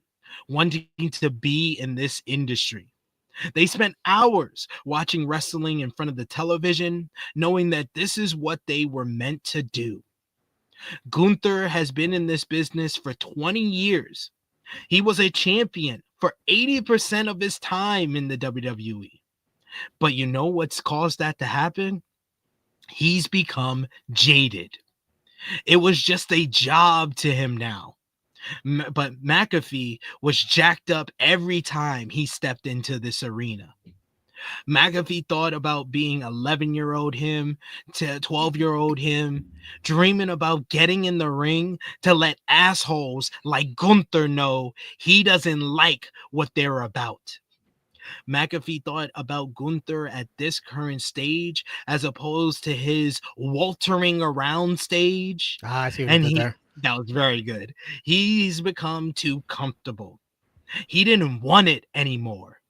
wanting to be in this industry. They spent hours watching wrestling in front of the television, knowing that this is what they were meant to do. Gunther has been in this business for 20 years. He was a champion for 80% of his time in the WWE. But you know what's caused that to happen? He's become jaded. It was just a job to him now. But McAfee was jacked up every time he stepped into this arena. McAfee thought about being 11-year-old him to 12-year-old him, dreaming about getting in the ring to let assholes like Gunther know he doesn't like what they're about. McAfee thought about Gunther at this current stage as opposed to his waltering around stage. I see what And you did there. that was very good. He's become too comfortable. He didn't want it anymore.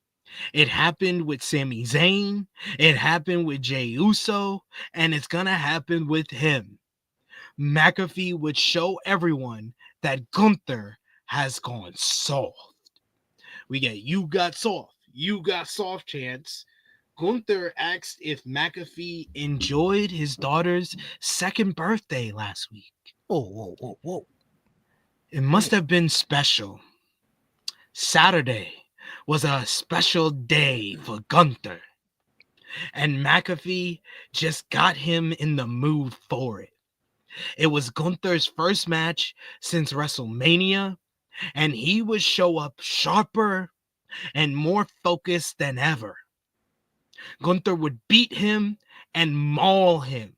It happened with Sami Zayn. It happened with Jey Uso. And it's going to happen with him. McAfee would show everyone that Gunther has gone soft. We get "you got soft, you got soft" chants. Gunther asked if McAfee enjoyed his daughter's second birthday last week. Whoa. It must have been special. Saturday was a special day for Gunther. And McAfee just got him in the mood for it. It was Gunther's first match since WrestleMania, and he would show up sharper and more focused than ever. Gunther would beat him and maul him.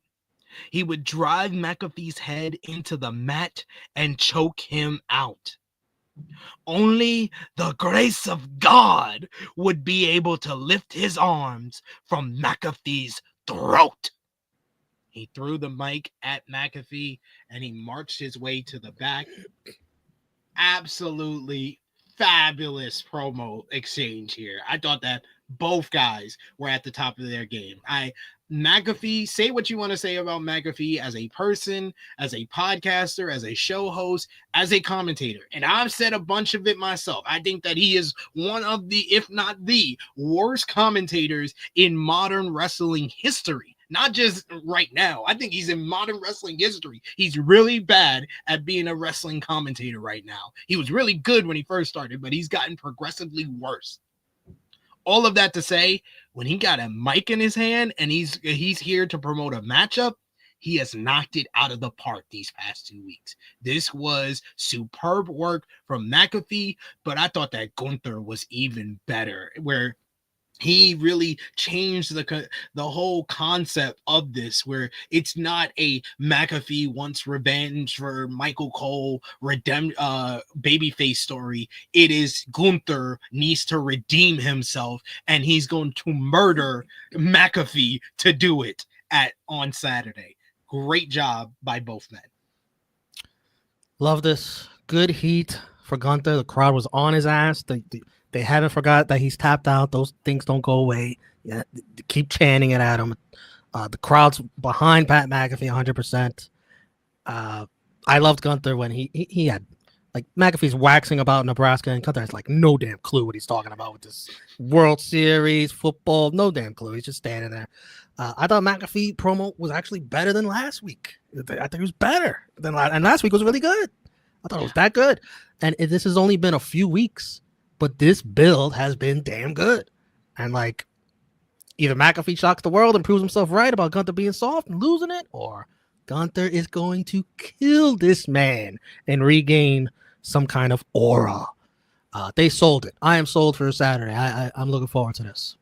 He would drive McAfee's head into the mat and choke him out. Only the grace of God would be able to lift his arms from McAfee's throat. He threw the mic at McAfee and he marched his way to the back. Absolutely fabulous promo exchange here. I thought that both guys were at the top of their game. McAfee, say what you want to say about McAfee as a person, as a podcaster, as a show host, as a commentator. And I've said a bunch of it myself. I think that he is one of the, if not the worst commentators in modern wrestling history. Not just right now. I think he's in modern wrestling history. He's really bad at being a wrestling commentator right now. He was really good when he first started, but he's gotten progressively worse. All of that to say, when he got a mic in his hand and he's here to promote a matchup, he has knocked it out of the park these past 2 weeks. This was superb work from McAfee, but I thought that Gunther was even better, where he really changed the whole concept of this, where it's not a McAfee wants revenge for Michael Cole babyface story. It is Gunther needs to redeem himself, and he's going to murder McAfee to do it on Saturday. Great job by both men. Love this. Good heat for Gunther. The crowd was on his ass. They haven't forgot that he's tapped out. Those things don't go away. Yeah, keep chanting it at him. The crowd's behind Pat McAfee 100%. I loved Gunther when he had, like, McAfee's waxing about Nebraska, and Gunther has like no damn clue what he's talking about with this World Series football. No damn clue. He's just standing there. I thought McAfee promo was actually better than last week. I think it was better than last week was really good. I thought it was that good. And this has only been a few weeks, but this build has been damn good. And like, either McAfee shocks the world and proves himself right about Gunther being soft and losing it, or Gunther is going to kill this man and regain some kind of aura. They sold it. I am sold for Saturday. I'm looking forward to this.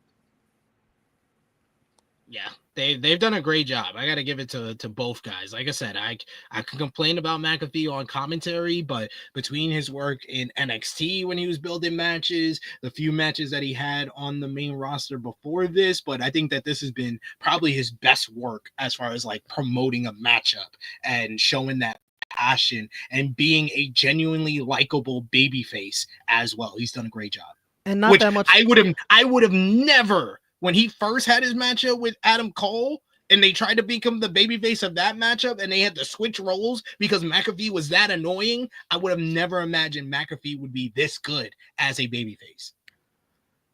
Yeah, they've done a great job. I got to give it to both guys. Like I said, I can complain about McAfee on commentary, but between his work in NXT when he was building matches, the few matches that he had on the main roster before this, but I think that this has been probably his best work as far as like promoting a matchup and showing that passion and being a genuinely likable babyface as well. He's done a great job. And not that much. I would have never. When he first had his matchup with Adam Cole and they tried to become the babyface of that matchup and they had to switch roles because McAfee was that annoying, I would have never imagined McAfee would be this good as a babyface.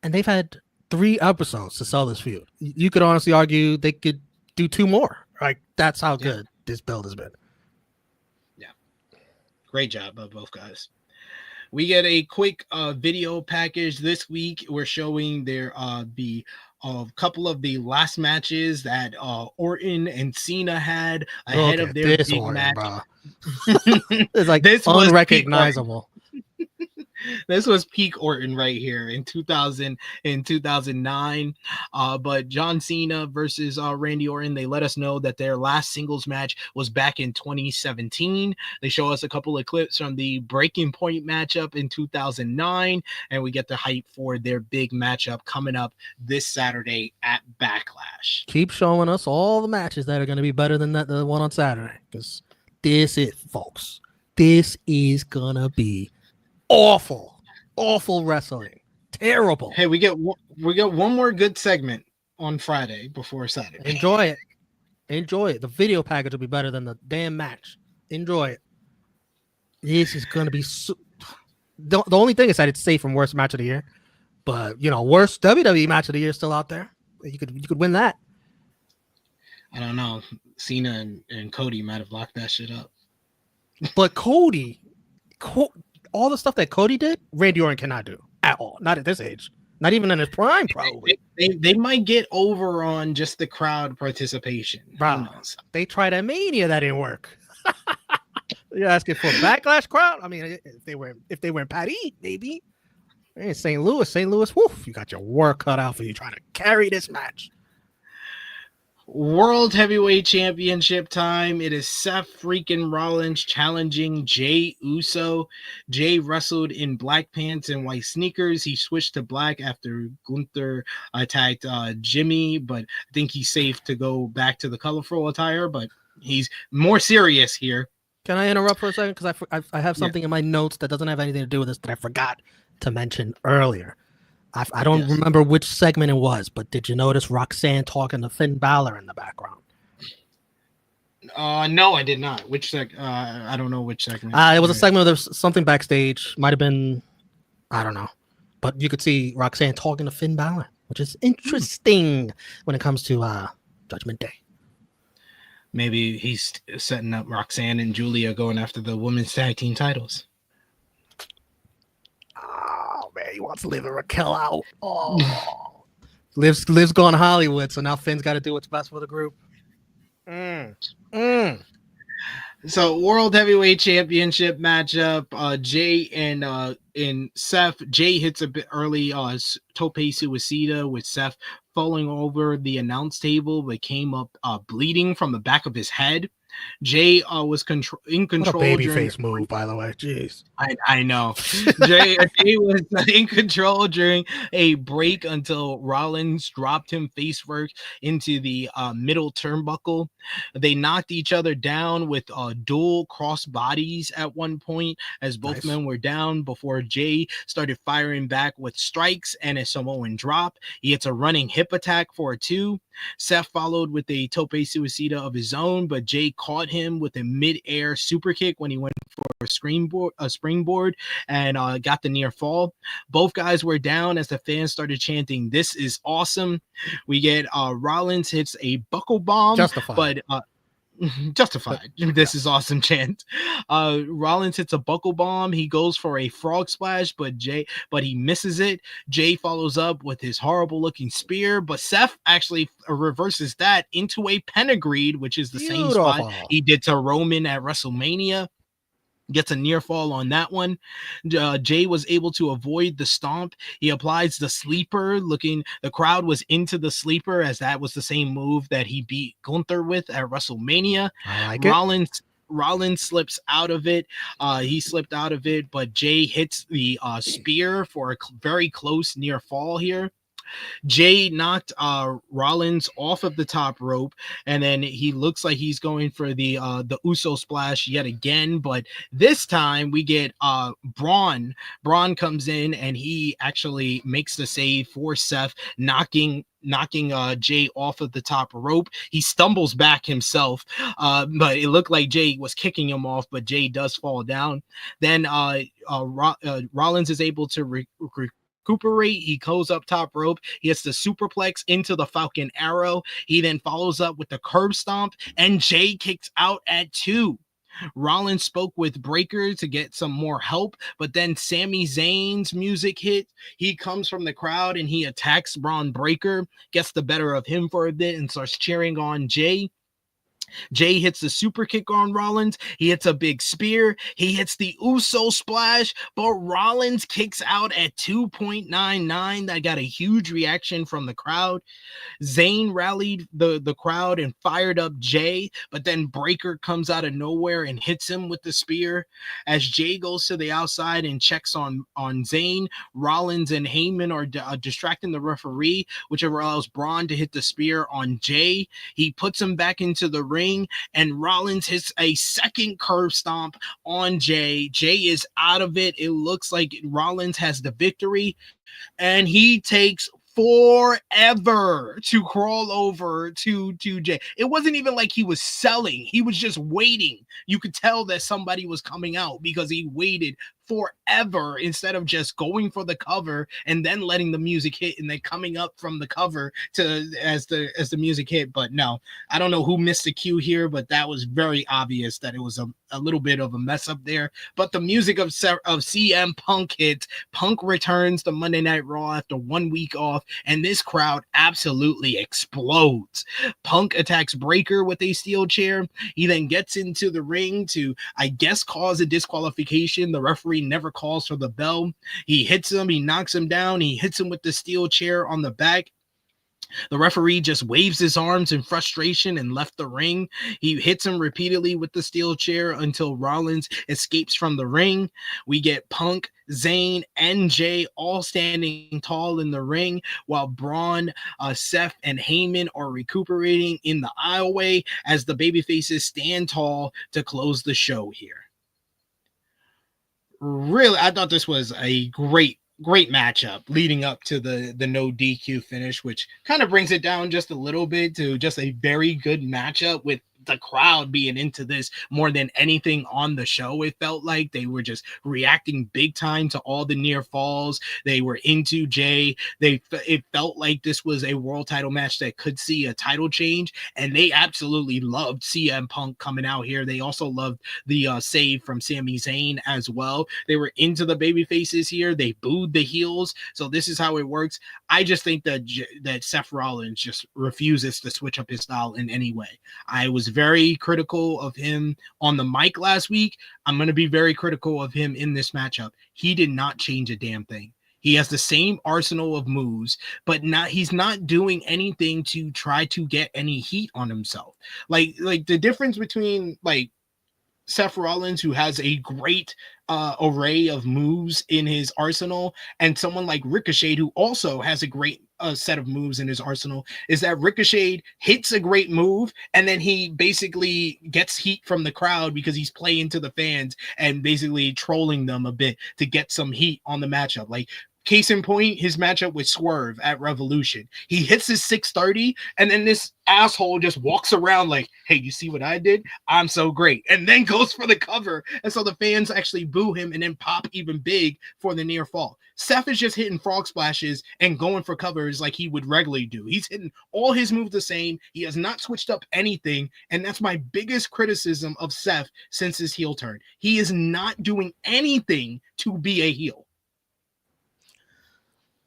And they've had 3 episodes to sell this feud. You could honestly argue they could do 2 more. Like, that's how good this build has been. Yeah. Great job by both guys. We get a quick video package this week. We're showing their the couple of the last matches that Orton and Cena had ahead of their this big Orton, match. bro. It's like This was unrecognizable. This was peak Orton right here in 2009. But John Cena versus Randy Orton, they let us know that their last singles match was back in 2017. They show us a couple of clips from the Breaking Point matchup in 2009, and we get the hype for their big matchup coming up this Saturday at Backlash. Keep showing us all the matches that are going to be better than the one on Saturday, because this is, folks, this is going to be awful wrestling. Terrible. Hey, we get one more good segment on Friday before Saturday. Enjoy it. The video package will be better than the damn match. Enjoy it. This is going to be the only thing is that it's safe from worst match of the year, but worst WWE match of the year is still out there. You could win that. I don't know. Cena and Cody might have locked that shit up. But Cody, all the stuff that Cody did, Randy Orton cannot do at all. Not at this age. Not even in his prime, probably. They might get over on just the crowd participation. Bro, they tried at Mania, that didn't work. You're asking for a Backlash crowd? I mean, if they were in Pat Heat, maybe. In St. Louis, woof, you got your work cut out for you trying to carry this match. World Heavyweight Championship time. It is Seth freaking Rollins challenging Jey Uso. Jey wrestled in black pants and white sneakers. He switched to black after Gunther attacked Jimmy, but I think he's safe to go back to the colorful attire, but he's more serious here. Can I interrupt for a second? Because I have something in my notes that doesn't have anything to do with this that I forgot to mention earlier. I don't remember which segment it was, but did you notice Roxanne talking to Finn Balor in the background? No, I did not. Which I don't know which segment. It was a segment where there was something backstage. Might have been, I don't know. But you could see Roxanne talking to Finn Balor, which is interesting when it comes to Judgment Day. Maybe he's setting up Roxanne and Julia going after the women's tag team titles. Man, he wants Liv and Raquel out. Oh, Liv's gone Hollywood, so now Finn's got to do what's best for the group. So, World Heavyweight Championship matchup. Jey and Seth. Jey hits a bit early. Tope suicida with Seth falling over the announce table, but came up bleeding from the back of his head. Jey was in control. What a babyface move, by the way. Jeez. I know. Jey was in control during a break until Rollins dropped him face first into the middle turnbuckle. They knocked each other down with dual cross bodies at one point as both men were down before Jey started firing back with strikes and a Samoan drop. He hits a running hip attack for a 2. Seth followed with a tope suicida of his own, but Jey caught him with a mid-air super kick when he went for a springboard and got the near fall. Both guys were down as the fans started chanting, "This is awesome." We get Rollins hits a buckle bomb, Justified. but justified. This is awesome chant. Rollins hits a buckle bomb. He goes for a frog splash, but he misses it. Jey follows up with his horrible looking spear, but Seth actually reverses that into a pentagree, which is the same spot he did to Roman at WrestleMania. Gets a near fall on that one. Jey was able to avoid the stomp. He applies the sleeper. The crowd was into the sleeper as that was the same move that he beat Gunther with at WrestleMania. Rollins slips out of it. He slipped out of it, but Jey hits the spear for a very close near fall here. Jey knocked Rollins off of the top rope, and then he looks like he's going for the Uso splash yet again, but this time we get Bron. Bron comes in and he actually makes the save for Seth, knocking Jey off of the top rope. He stumbles back himself, but it looked like Jey was kicking him off, but Jey does fall down. Then Rollins is able to recuperate. He goes up top rope. He hits the superplex into the Falcon Arrow. He then follows up with the curb stomp, and Jey kicks out at 2. Rollins spoke with Breaker to get some more help, but then Sami Zayn's music hit. He comes from the crowd and he attacks Bron Breaker, gets the better of him for a bit and starts cheering on Jay. Jay hits the super kick on Rollins. He hits a big spear. He hits the Uso splash, but Rollins kicks out at 2.99. That got a huge reaction from the crowd. Zayn rallied the crowd and fired up Jay, but then Breaker comes out of nowhere and hits him with the spear. As Jay goes to the outside and checks on Zayn, Rollins and Heyman are distracting the referee, which allows Bron to hit the spear on Jay. He puts him back into the ring, and Rollins hits a second curb stomp on Jay. Jay is out of it. It looks like Rollins has the victory, and he takes forever to crawl over to Jay. It wasn't even like he was selling. He was just waiting. You could tell that somebody was coming out because he waited forever instead of just going for the cover and then letting the music hit and then coming up from the cover to as the music hit. But no, I don't know who missed the cue here, but that was very obvious that it was a little bit of a mess up there. But the music of CM Punk hits. Punk returns to Monday Night Raw after 1 week off, and this crowd absolutely explodes. Punk attacks Breaker with a steel chair. He then gets into the ring to, I guess, cause a disqualification. The referee never calls for the bell. He hits him, he knocks him down, he hits him with the steel chair on the back. The referee just waves his arms in frustration and left the ring. He hits him repeatedly with the steel chair until Rollins escapes from the ring. We get Punk, Zayn, and Jay all standing tall in the ring while Braun, Seth, and Heyman are recuperating in the aisleway as the babyfaces stand tall to close the show here. Really, I thought this was a great matchup leading up to the no DQ finish, which kind of brings it down just a little bit to just a very good matchup with the crowd being into this more than anything on the show. It felt like they were just reacting big time to all the near falls. They were into Jay. It felt like this was a world title match that could see a title change, and they absolutely loved CM Punk coming out here. They also loved the save from Sami Zayn as well. They were into the baby faces here. They booed the heels. So this is how it works. I just think that Seth Rollins just refuses to switch up his style in any way. I was very critical of him on the mic last week. I'm going to be very critical of him in this matchup. He did not change a damn thing. He has the same arsenal of moves, but he's not doing anything to try to get any heat on himself. Like the difference between like Seth Rollins, who has a great array of moves in his arsenal, and someone like Ricochet, who also has a great set of moves in his arsenal, is that Ricochet hits a great move and then he basically gets heat from the crowd because he's playing to the fans and basically trolling them a bit to get some heat on the matchup. Like, case in point, his matchup with Swerve at Revolution. He hits his 630, and then this asshole just walks around like, hey, you see what I did? I'm so great. And then goes for the cover. And so the fans actually boo him and then pop even big for the near fall. Seth is just hitting frog splashes and going for covers like he would regularly do. He's hitting all his moves the same. He has not switched up anything. And that's my biggest criticism of Seth since his heel turn. He is not doing anything to be a heel.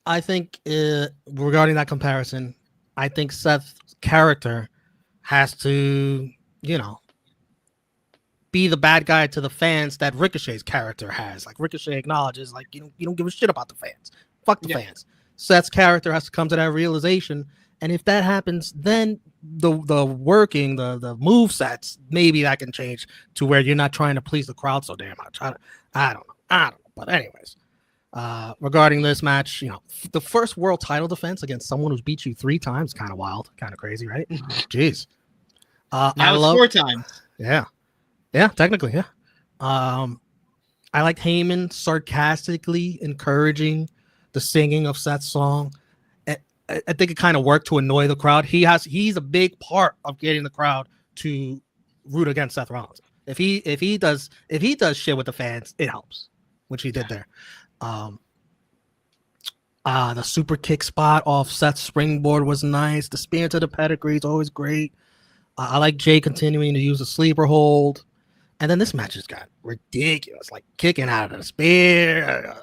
I think regarding that comparison, I think Seth's character has to, be the bad guy to the fans that Ricochet's character has. Like, Ricochet acknowledges, like, you don't give a shit about the fans. Fuck the fans. Seth's character has to come to that realization, and if that happens, then the working, the move sets, maybe that can change to where you're not trying to please the crowd so damn much. I don't know. But anyways. Regarding this match, the first world title defense against someone who's beat you 3 times, kind of wild, kind of crazy, right? Jeez. Now it's 4 times. Yeah, technically, yeah. I like Heyman sarcastically encouraging the singing of Seth's song. I think it kind of worked to annoy the crowd. He's a big part of getting the crowd to root against Seth Rollins. If he does shit with the fans, it helps, which he did there. The super kick spot off Seth's springboard was nice. The spear to the pedigree is always great. I like Jay continuing to use a sleeper hold. And then this match just got ridiculous, like kicking out of the spear.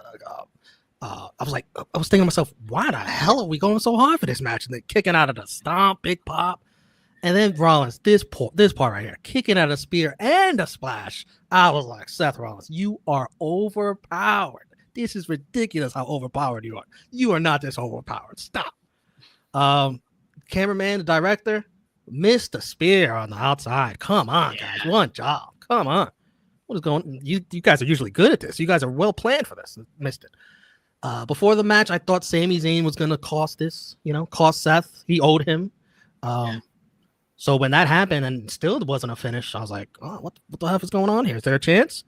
I was thinking to myself, why the hell are we going so hard for this match? And then kicking out of the stomp, big pop. And then Rollins, this part right here, kicking out of the spear and a splash. I was like, Seth Rollins, you are overpowered. This is ridiculous how overpowered you are. You are not this overpowered. Stop. Cameraman, the director, missed the spear on the outside. Come on, guys. One job. Come on. What is going on? You guys are usually good at this. You guys are well planned for this. Missed it. Before the match, I thought Sami Zayn was going to cost Seth. He owed him. So when that happened and still wasn't a finish, I was like, oh, what the hell is going on here? Is there a chance?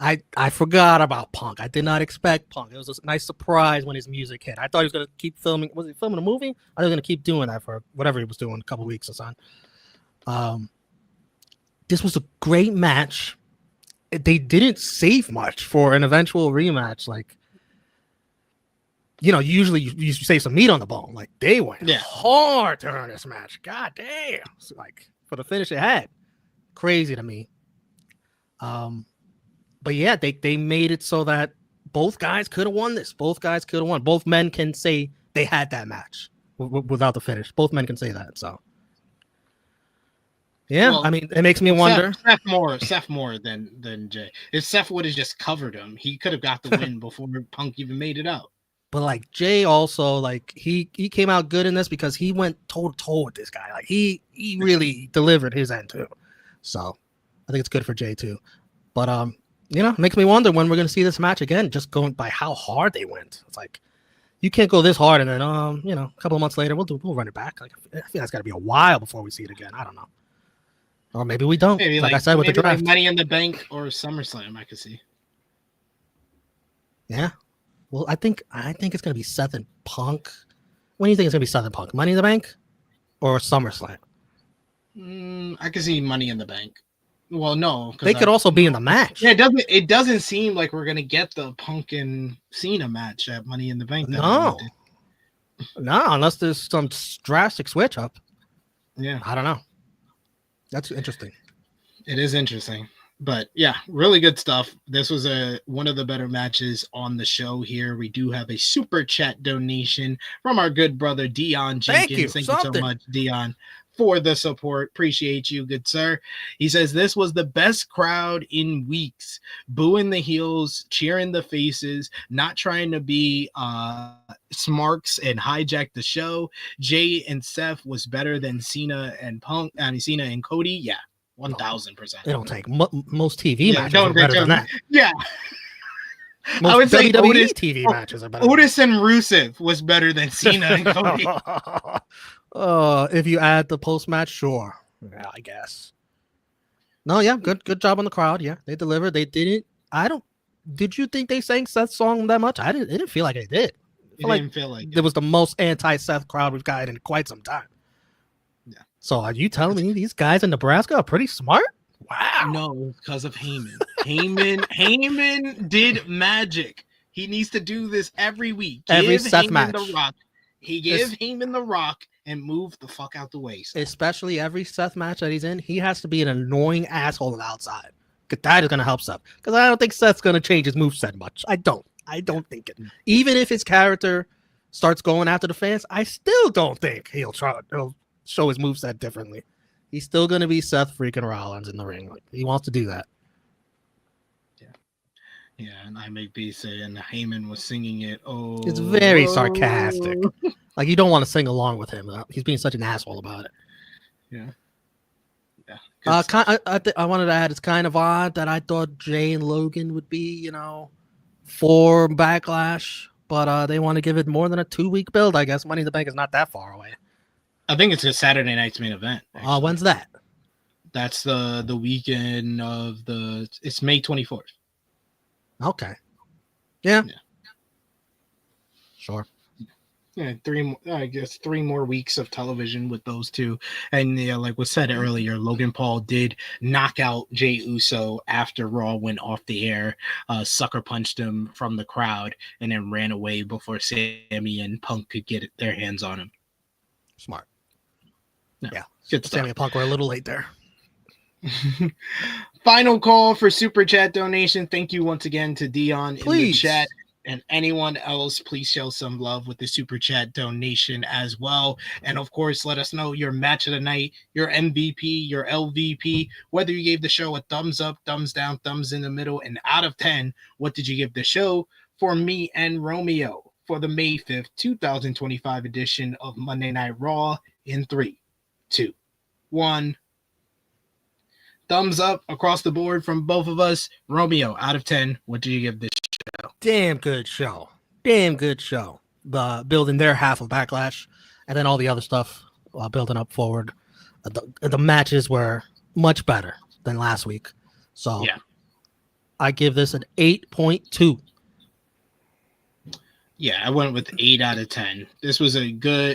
I forgot about Punk. I did not expect Punk. It was a nice surprise when his music hit. I thought he was going to keep filming. Was he filming a movie? I was going to keep doing that for whatever he was doing a couple weeks or something. This was a great match. They didn't save much for an eventual rematch. Like, usually you save some meat on the bone. Like, they went hard to earn this match. God damn. So, like, for the finish it had. Crazy to me. But yeah, they made it so that both guys could have won this. Both guys could have won. Both men can say they had that match without the finish. Both men can say that. So, yeah, well, I mean, it makes me wonder. Seth more than Jay. If Seth would have just covered him, he could have got the win before Punk even made it out. But like Jay also, like he came out good in this because he went toe to toe with this guy. Like he really delivered his end too. So I think it's good for Jay too. But it makes me wonder when we're gonna see this match again, just going by how hard they went. It's like you can't go this hard and then a couple of months later we'll run it back. Like I feel that's gotta be a while before we see it again. I don't know. Or maybe we don't. Maybe like I said with the draft. Like Money in the Bank or SummerSlam, I could see. Yeah. Well, I think it's gonna be Seth and Punk. When do you think it's gonna be Seth and Punk? Money in the Bank or SummerSlam? I could see Money in the Bank. Well, no, they could also be in the match. Yeah, it doesn't seem like we're gonna get the Punk and Cena match at Money in the Bank. No, unless there's some drastic switch up. Yeah, I don't know. That's interesting. It is interesting. But yeah, really good stuff. This was one of the better matches on the show here. We do have a super chat donation from our good brother Dion Jenkins. Thank you so much, Dion, for the support. Appreciate you, good sir. He says this was the best crowd in weeks. Booing the heels, cheering the faces, not trying to be smarks and hijack the show. Jay and Seth was better than Cena and Punk. Cena and Cody. Yeah. 1,000%. They don't take most TV matches are better than that. Yeah. Most I would say WWE TV matches are better. Otis and Rusev was better than Cena and Cody. If you add the post-match, sure. Yeah, I guess. No, yeah, good job on the crowd. Yeah, they delivered. They didn't. Did you think they sang Seth's song that much? It didn't feel like they did. It didn't feel like it was the most anti-Seth crowd we've got in quite some time. Yeah. So are you telling me these guys in Nebraska are pretty smart? Wow. No, because of Heyman. Heyman did magic. He needs to do this every week. Every Seth match. The Rock. He gave Heyman the Rock and move the fuck out the way. So. Especially every Seth match that he's in, he has to be an annoying asshole on the outside. Because that is going to help Seth. Because I don't think Seth's going to change his moveset much. I don't think it. Even if his character starts going after the fans, I still don't think he'll show his moveset differently. He's still going to be Seth freaking Rollins in the ring. Like, he wants to do that. Yeah, and I may be saying Heyman was singing it. Oh, it's very sarcastic. Like, you don't want to sing along with him. He's being such an asshole about it. Yeah. I wanted to add, it's kind of odd that I thought Jay and Logan would be, for Backlash, but they want to give it more than a 2-week build. I guess Money in the Bank is not that far away. I think it's a Saturday night's main event. When's that? That's the weekend of it's May 24th. Okay. Yeah. Sure. Yeah, 3 more weeks of television with those two. And like was said earlier, Logan Paul did knock out Jey Uso after Raw went off the air, sucker punched him from the crowd, and then ran away before Sammy and Punk could get their hands on him. Smart. Yeah. Good stuff. Sammy and Punk were a little late there. Final call for super chat donation. Thank you once again to Dion in the Please. chat. And anyone else, please show some love with the super chat donation as well. And of course, let us know your match of the night, your MVP, your LVP, whether you gave the show a thumbs up, thumbs down, thumbs in the middle, and out of 10, what did you give the show? For me and Romeo for the May 5th, 2025 edition of Monday Night Raw in 3, 2, 1. Thumbs up across the board from both of us. Romeo, out of 10, what do you give this show? Damn good show. Damn good show. The building their half of Backlash, and then all the other stuff building up forward. The matches were much better than last week. So Yeah. I give this an 8.2. Yeah, I went with 8 out of 10. This was a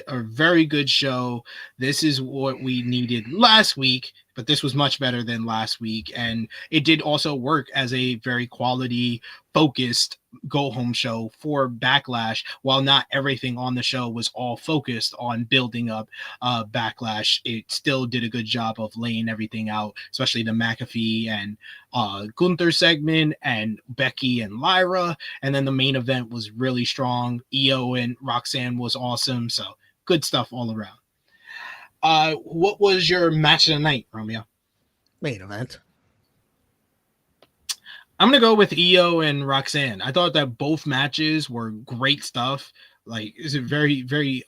very good show. This is what we needed last week, but this was much better than last week. And it did also work as a very quality, focused go-home show for Backlash, while not everything on the show was all focused on building up Backlash. It still did a good job of laying everything out, especially the McAfee and Gunther segment and Becky and Lyra. And then the main event was really strong. Iyo and Roxanne was awesome. So good stuff all around. What was your match of the night, Romeo? Main event. I'm going to go with Iyo and Roxanne. I thought that both matches were great stuff. Like, is it very, very,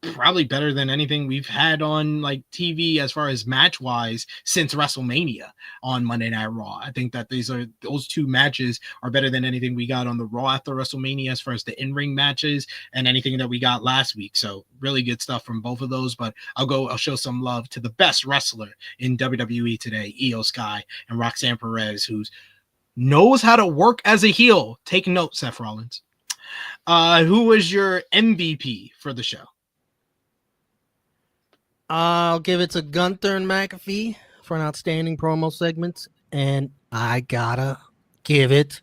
probably better than anything we've had on like TV as far as match wise since WrestleMania on Monday Night Raw. I think that those two matches are better than anything we got on the Raw after WrestleMania as far as the in-ring matches and anything that we got last week. So really good stuff from both of those, but I'll show some love to the best wrestler in WWE today, Iyo Sky and Roxanne Perez, who knows how to work as a heel. Take note, Seth Rollins. Who was your MVP for the show? I'll give it to Gunther and McAfee for an outstanding promo segment. And I gotta give it,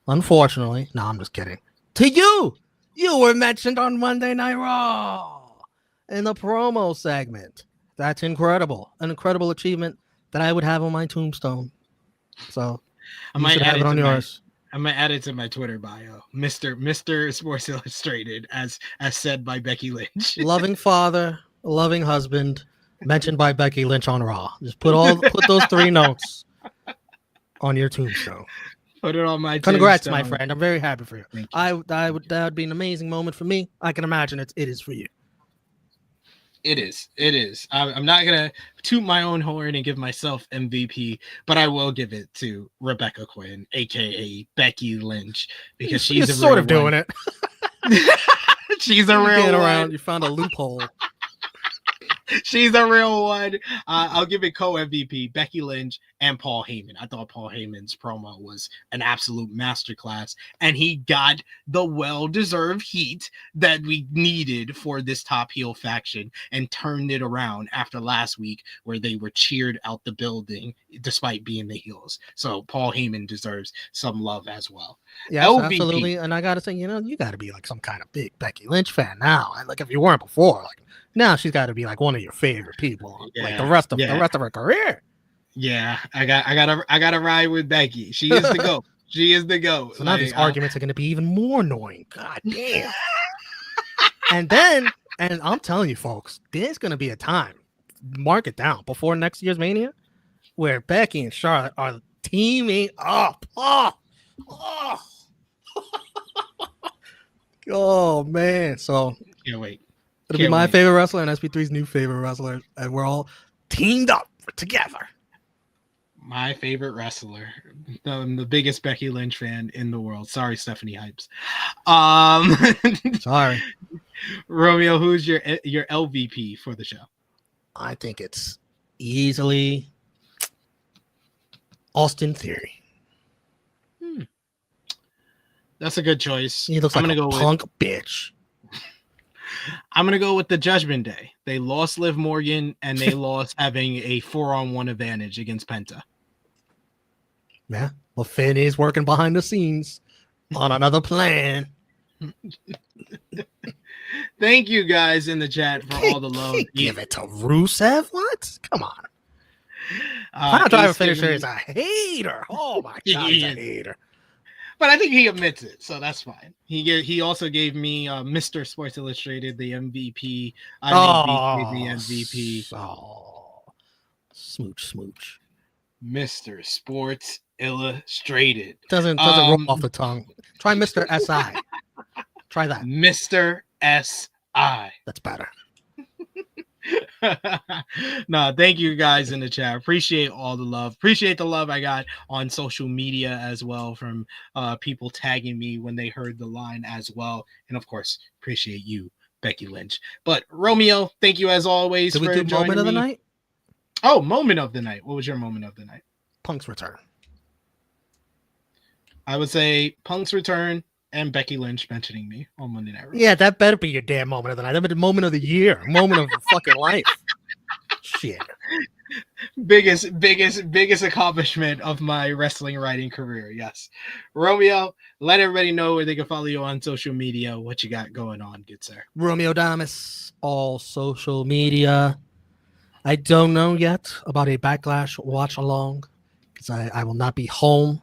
unfortunately, no, I'm just kidding, to you. You were mentioned on Monday Night Raw in the promo segment. That's incredible. An incredible achievement that I would have on my tombstone. So I might have it on yours. I might add it to my Twitter bio, Mr. Sports Illustrated, as said by Becky Lynch. Loving father, loving husband, mentioned by Becky Lynch on Raw. Just put those 3 notes on your tombstone. Put it on my Congrats, tombstone. my friend. I'm very happy for you. That would be an amazing moment for me. I can imagine it is for you. It is. I'm not gonna toot my own horn and give myself MVP, but I will give it to Rebecca Quinn, aka Becky Lynch, because she's sort of doing it. She's a real one. You found a loophole. She's a real one. I'll give it co-MVP, Becky Lynch and Paul Heyman. I thought Paul Heyman's promo was an absolute masterclass, and he got the well-deserved heat that we needed for this top heel faction and turned it around after last week where they were cheered out the building despite being the heels. So Paul Heyman deserves some love as well. Yes, LVP. Absolutely. And I got to say, you got to be like some kind of big Becky Lynch fan now. Like if you weren't before, like now she's got to be like one of your favorite people, like the rest of her career. Yeah, I gotta ride with Becky. She is the GOAT. She is the GOAT. So now these arguments are going to be even more annoying. God damn. and I'm telling you, folks, there's going to be a time, mark it down, before next year's Mania, where Becky and Charlotte are teaming up. Oh man. So can't wait. It'll be my favorite wrestler and SP3's new favorite wrestler, and we're all teamed up together. My favorite wrestler. I'm the biggest Becky Lynch fan in the world. Sorry, Stephanie Hypes. Sorry. Romeo, who's your LVP for the show? I think it's easily Austin Theory. That's a good choice. He looks like a punk bitch. I'm going to go with the Judgment Day. They lost Liv Morgan, and they lost having a 4-on-1 advantage against Penta. Yeah. Well, Finn is working behind the scenes on another plan. Thank you guys in the chat for all the love. Give it to Rusev? What? Come on. Pile driver Ace finisher giving is a hater. Oh my god, he's a hater. But I think he admits it, so that's fine. He also gave me Mr. Sports Illustrated, the MVP. I made BK the MVP. So smooch. Mr. Sports Illustrated. Doesn't roll off the tongue. Try Mr. SI. Try that. Mr. SI. That's better. No, thank you guys in the chat. Appreciate all the love. Appreciate the love I got on social media as well from people tagging me when they heard the line as well. And of course, appreciate you, Becky Lynch. But Romeo, thank you as always. Did we for do joining moment of the me. night? Oh, moment of the night. What was your moment of the night? Punk's return. I would say Punk's return and Becky Lynch mentioning me on Monday Night Raw. Yeah, that better be your damn moment of the night. That better be the moment of the year. Moment of fucking life. Shit. Biggest accomplishment of my wrestling writing career. Yes. Romeo, let everybody know where they can follow you on social media. What you got going on, good sir? Romeo Damas, all social media. I don't know yet about a Backlash watch along because I will not be home,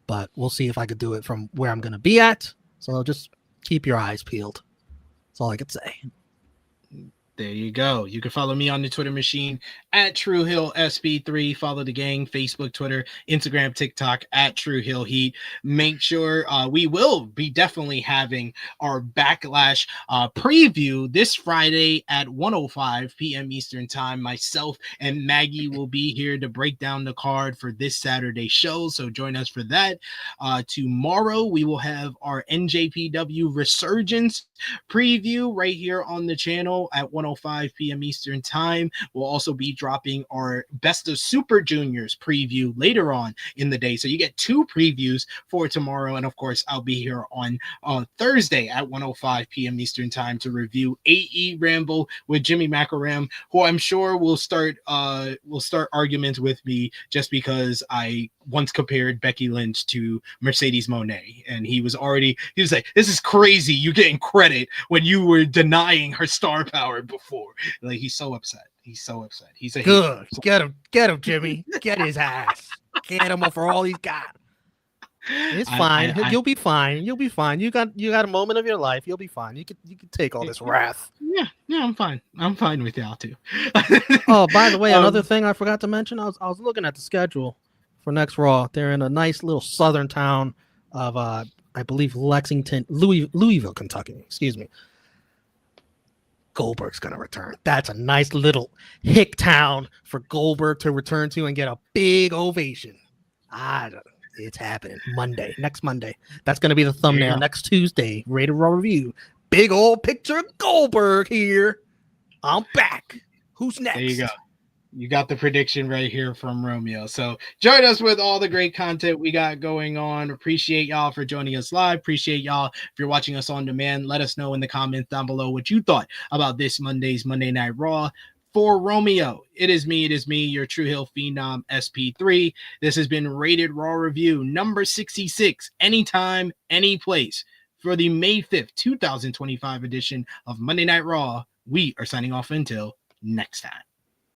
but we'll see if I could do it from where I'm going to be at. So just keep your eyes peeled. That's all I could say. There you go. You can follow me on the Twitter machine at TrueHillSP3. Follow the gang, Facebook, Twitter, Instagram, TikTok at True Hill Heat. Make sure we will be definitely having our Backlash preview this Friday at 1:05 p.m. Eastern Time. Myself and Maggie will be here to break down the card for this Saturday show. So join us for that. Tomorrow we will have our NJPW Resurgence preview right here on the channel at 1:05 p.m. Eastern Time. We'll also be dropping our Best of Super Juniors preview later on in the day. So you get two previews for tomorrow. And of course, I'll be here on Thursday at 1:05 p.m. Eastern Time to review AE Ramble with Jimmy Macaram, who I'm sure will start arguments with me just because I once compared Becky Lynch to Mercedes Moné. And he was like, this is crazy. You getting credit when you were denying her star power before. Like, he's so upset. He's a good. Get him, Jimmy. Get his ass. Get him for all he's got. It's fine. You'll be fine. You'll be fine. You got a moment of your life. You'll be fine. You can take all this wrath. Yeah, I'm fine. I'm fine with y'all too. Oh, by the way, another thing I forgot to mention. I was looking at the schedule for next Raw. They're in a nice little southern town of I believe Louisville, Kentucky. Excuse me. Goldberg's gonna return. That's a nice little hick town for Goldberg to return to and get a big ovation. It's happening next Monday. That's gonna be the thumbnail next Tuesday. Rated Raw review. Big old picture of Goldberg here. I'm back. Who's next? There you go. You got the prediction right here from Romeo. So join us with all the great content we got going on. Appreciate y'all for joining us live. Appreciate y'all if you're watching us on demand. Let us know in the comments down below what you thought about this Monday's Monday Night Raw. For Romeo, it is me, your True Hill Phenom SP3. This has been Rated Raw Review number 66, anytime, any place, for the May 5th, 2025 edition of Monday Night Raw. We are signing off until next time.